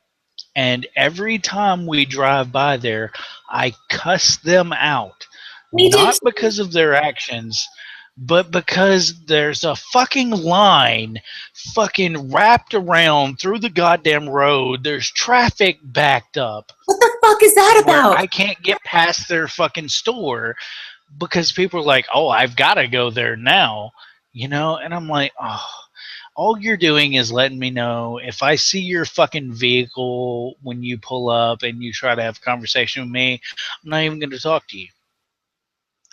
And every time we drive by there, I cuss them out. Me too. Not because of their actions, but because there's a fucking line fucking wrapped around through the goddamn road. There's traffic backed up What the fuck is that where about? I can't get past their fucking store because people are like, oh, I've got to go there now, and I'm like, oh, all you're doing is letting me know if I see your fucking vehicle when you pull up and you try to have a conversation with me, I'm not even going to talk to you.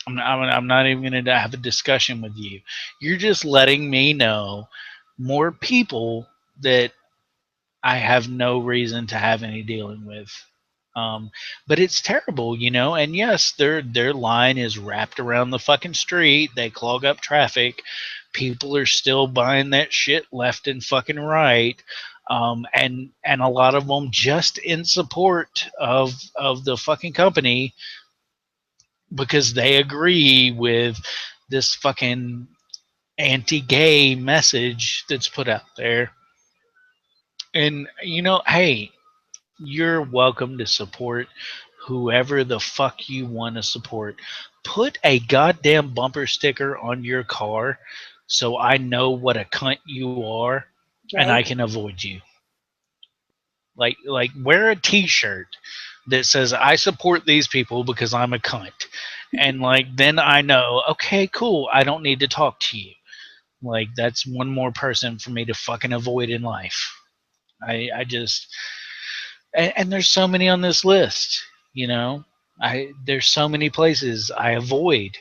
I'm not even going to have a discussion with you. You're just letting me know more people that I have no reason to have any dealing with. But it's terrible, And yes, their line is wrapped around the fucking street. They clog up traffic. People are still buying that shit left and fucking right. And a lot of them just in support of the fucking company because they agree with this fucking anti-gay message that's put out there. And hey, you're welcome to support whoever the fuck you want to support. Put a goddamn bumper sticker on your car so I know what a cunt you are and I Right? can avoid you. Like wear a t-shirt that says I support these people because I'm a cunt. And then I know, okay, cool, I don't need to talk to you. That's one more person for me to fucking avoid in life. I just and there's so many on this list, there's so many places I avoid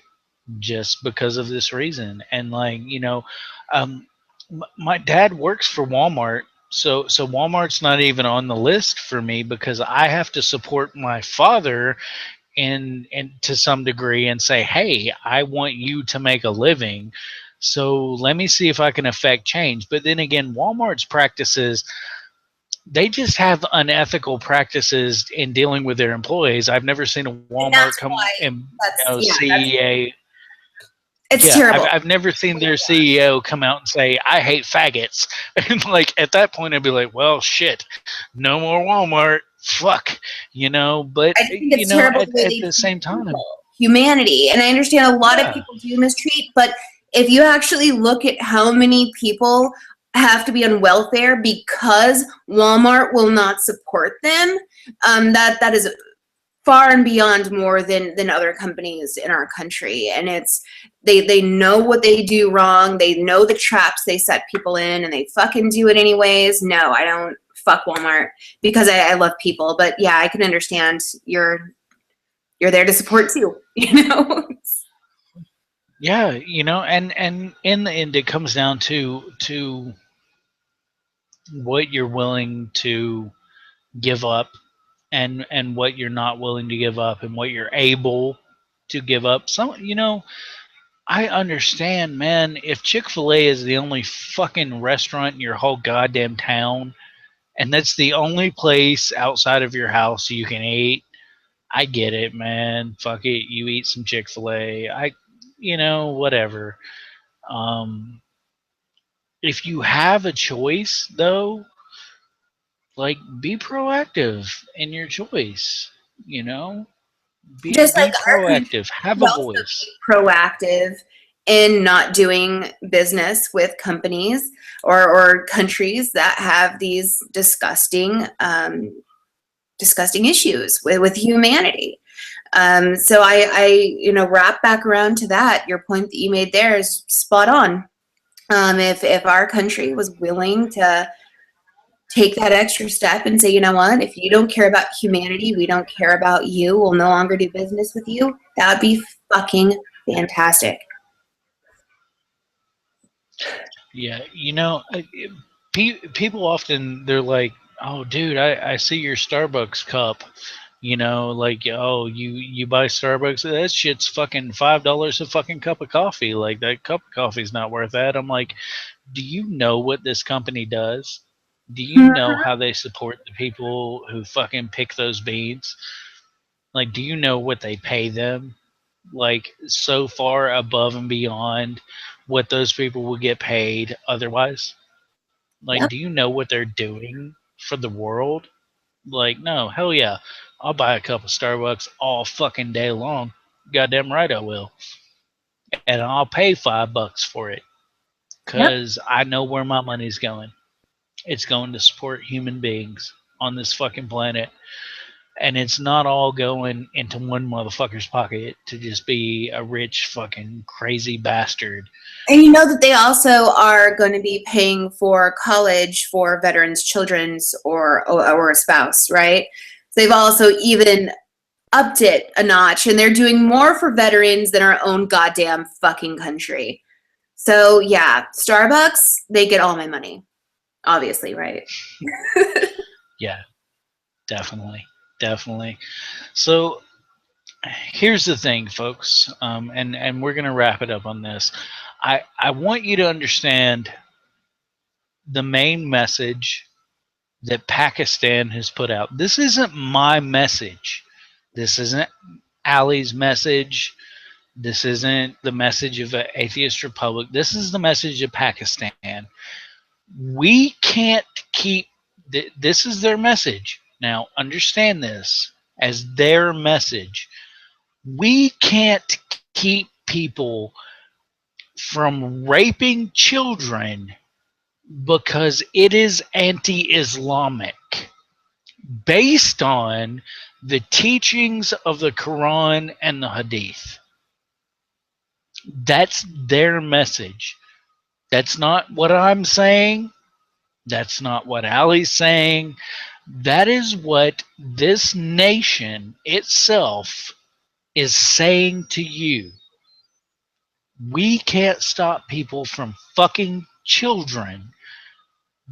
just because of this reason. And um, my dad works for Walmart, so Walmart's not even on the list for me because I have to support my father in to some degree and say, hey, I want you to make a living. So let me see if I can affect change. But then again, Walmart's practices, they just have unethical practices in dealing with their employees. I've never seen a And Walmart that's come why and that's CEO. it's Yeah, terrible. I've never seen their CEO come out and say, "I hate faggots," and at that point, I'd be like, "Well, shit, no more Walmart, fuck," But I just think it's terrible the way at they the treat same time, people, humanity. And I understand a lot of yeah, people do mistreat, but if you actually look at how many people have to be on welfare because Walmart will not support them, that is far and beyond more than other companies in our country. And they know what they do wrong. They know the traps they set people in, and they fucking do it anyways. No, I don't fuck Walmart because I love people. But yeah, I can understand you're there to support too. yeah, and in the end, it comes down to what you're willing to give up and what you're not willing to give up and what you're able to give up. I understand, man. If Chick-fil-A is the only fucking restaurant in your whole goddamn town, and that's the only place outside of your house you can eat, I get it, man. Fuck it, you eat some Chick-fil-A. Whatever. Um, if you have a choice, though, be proactive in your choice. You know, Just like be our country proactive. Have should a also voice. be proactive in not doing business with companies or countries that have these disgusting issues with humanity. So wrap back around to that. Your point that you made there is spot on. If our country was willing to take that extra step and say, you know what, if you don't care about humanity, we don't care about you, we'll no longer do business with you, that would be fucking fantastic. Yeah, people often they're like, "Oh, dude, I see your Starbucks cup." Like, oh, you buy Starbucks, that shit's fucking $5 a fucking cup of coffee. Like, that cup of coffee's not worth that. I'm like, do you know what this company does? Do you know how they support the people who fucking pick those beans? Like, do you know what they pay them? Like, so far above and beyond what those people would get paid otherwise? Like, Yep. do you know what they're doing for the world? Like, no, hell yeah. I'll buy a cup of Starbucks all fucking day long. Goddamn right I will. And I'll pay $5 for it. Yep. Because I know where my money's going. It's going to support human beings on this fucking planet. And it's not all going into one motherfucker's pocket to just be a rich fucking crazy bastard. And you know that they also are going to be paying for college for veterans' children's or a spouse, right? So they've also even upped it a notch, and they're doing more for veterans than our own goddamn fucking country. So yeah, Starbucks, they get all my money, obviously, right? Yeah, definitely. Definitely. So here's the thing, folks, and we're going to wrap it up on this. I want you to understand the main message that Pakistan has put out. This isn't my message. This isn't Allie's message. This isn't the message of an atheist republic. This is the message of Pakistan. We can't keep. This is their message. Now, understand this as their message. We can't keep people from raping children because it is anti-Islamic, based on the teachings of the Quran and the Hadith. That's their message. That's not what I'm saying. That's not what Allie's saying. That is what this nation itself is saying to you. We can't stop people from fucking children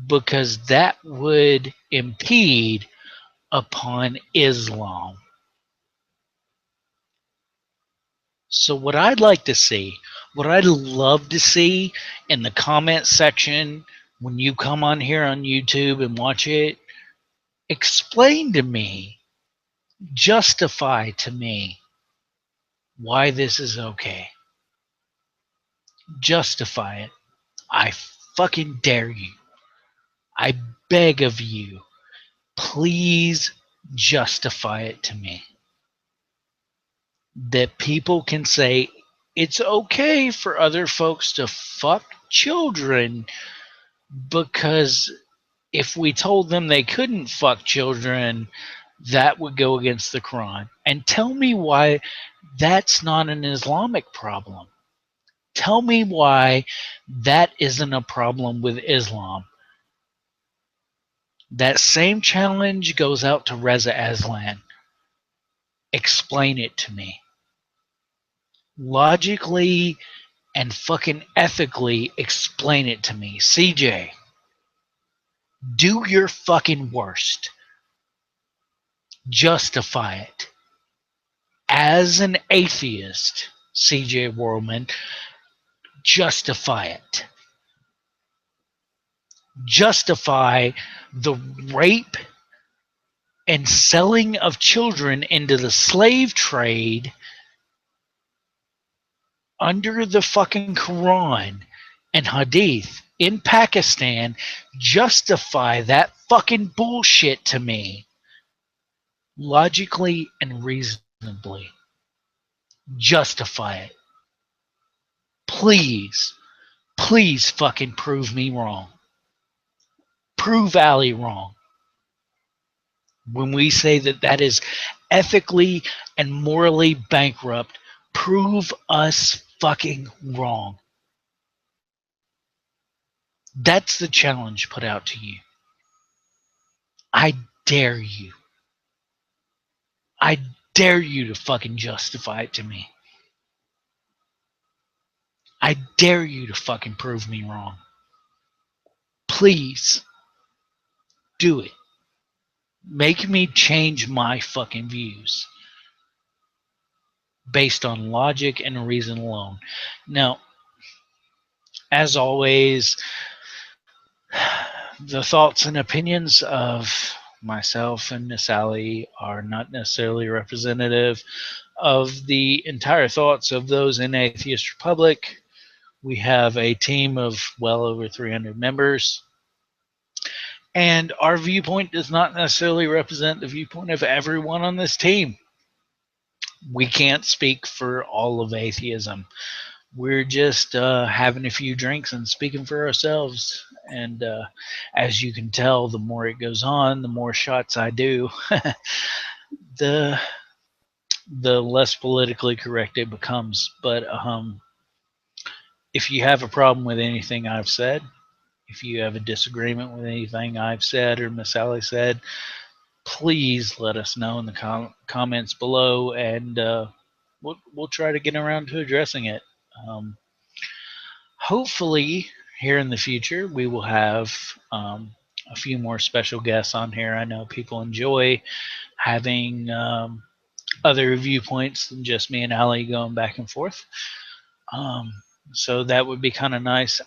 because that would impede upon Islam. So, what I'd like to see, what I'd love to see in the comment section when you come on here on YouTube and watch it, explain to me, justify to me why this is okay. Justify it. I fucking dare you. I beg of you. Please justify it to me. That people can say it's okay for other folks to fuck children, because if we told them they couldn't fuck children, that would go against the Quran. And tell me why that's not an Islamic problem. Tell me why that isn't a problem with Islam. That same challenge goes out to Reza Aslan. Explain it to me. Logically and fucking ethically explain it to me. CJ, do your fucking worst. Justify it. As an atheist, CJ Worldman, justify it. Justify the rape and selling of children into the slave trade under the fucking Quran and Hadith in Pakistan. Justify that fucking bullshit to me. Logically and reasonably. Justify it. Please, please fucking prove me wrong. Prove Allie wrong. When we say that that is ethically and morally bankrupt. Prove us fucking wrong. That's the challenge put out to you. I dare you. I dare you to fucking justify it to me. I dare you to fucking prove me wrong. Please do it. Make me change my fucking views based on logic and reason alone. Now, as always, the thoughts and opinions of myself and Miss Allie are not necessarily representative of the entire thoughts of those in Atheist Republic. We have a team of well over 300 members, and our viewpoint does not necessarily represent the viewpoint of everyone on this team. We can't speak for all of atheism. We're just having a few drinks and speaking for ourselves. And as you can tell, the more it goes on, the more shots I do, the less politically correct it becomes. But if you have a problem with anything I've said, if you have a disagreement with anything I've said or Miss Allie said, please let us know in the comments below, and we'll try to get around to addressing it. Hopefully, here in the future, we will have a few more special guests on here. I know people enjoy having other viewpoints than just me and Allie going back and forth. So that would be kind of nice.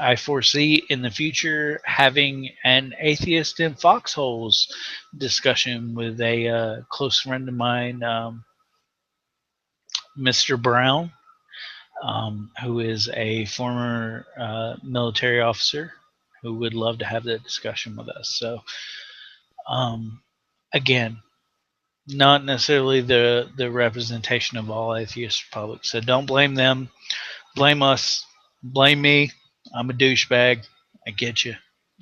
I foresee in the future having an atheist in foxholes discussion with a close friend of mine, Mr. Brown, who is a former military officer who would love to have that discussion with us. So, again, not necessarily the representation of all atheist republics. So don't blame them. Blame us. Blame me. I'm a douchebag. I get you.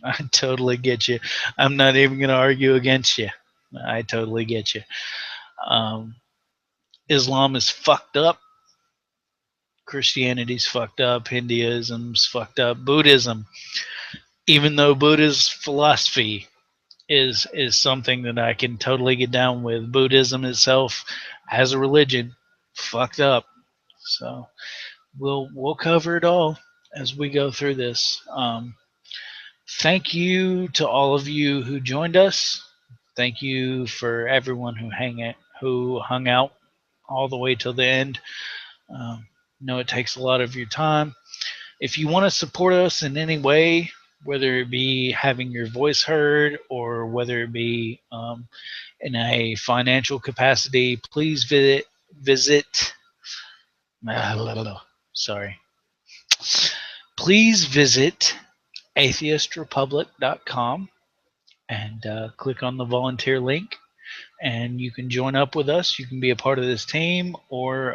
I totally get you. I'm not even going to argue against you. I totally get you. Islam is fucked up. Christianity's fucked up. Hinduism's fucked up. Buddhism, even though Buddha's philosophy is something that I can totally get down with, Buddhism itself as a religion, fucked up. So we'll cover it all as we go through this. Thank you to all of you who joined us. Thank you for everyone who hung out all the way till the end. Know it takes a lot of your time. If you want to support us in any way, whether it be having your voice heard or whether it be in a financial capacity, please visit. Sorry. Please visit atheistrepublic.com and click on the volunteer link, and you can join up with us. You can be a part of this team, or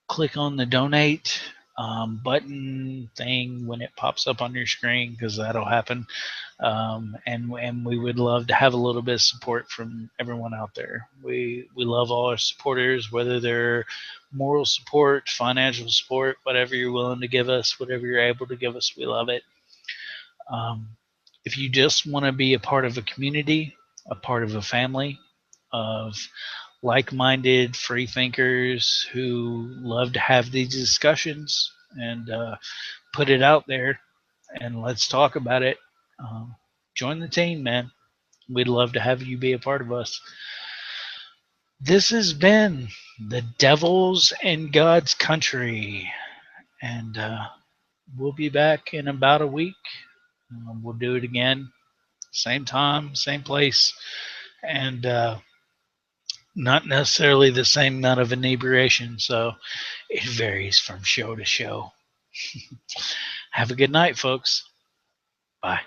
click on the donate button thing when it pops up on your screen, because that'll happen. And we would love to have a little bit of support from everyone out there. We love all our supporters, whether they're moral support, financial support, whatever you're willing to give us, whatever you're able to give us, we love it. If you just want to be a part of a community, a part of a family of like-minded free thinkers who love to have these discussions and put it out there, and let's talk about it, join the team, man. We'd love to have you be a part of us. This has been the Devils and God's Country, and we'll be back in about a week. We'll do it again, same time, same place, and not necessarily the same amount of inebriation, so it varies from show to show. Have a good night, folks. Bye.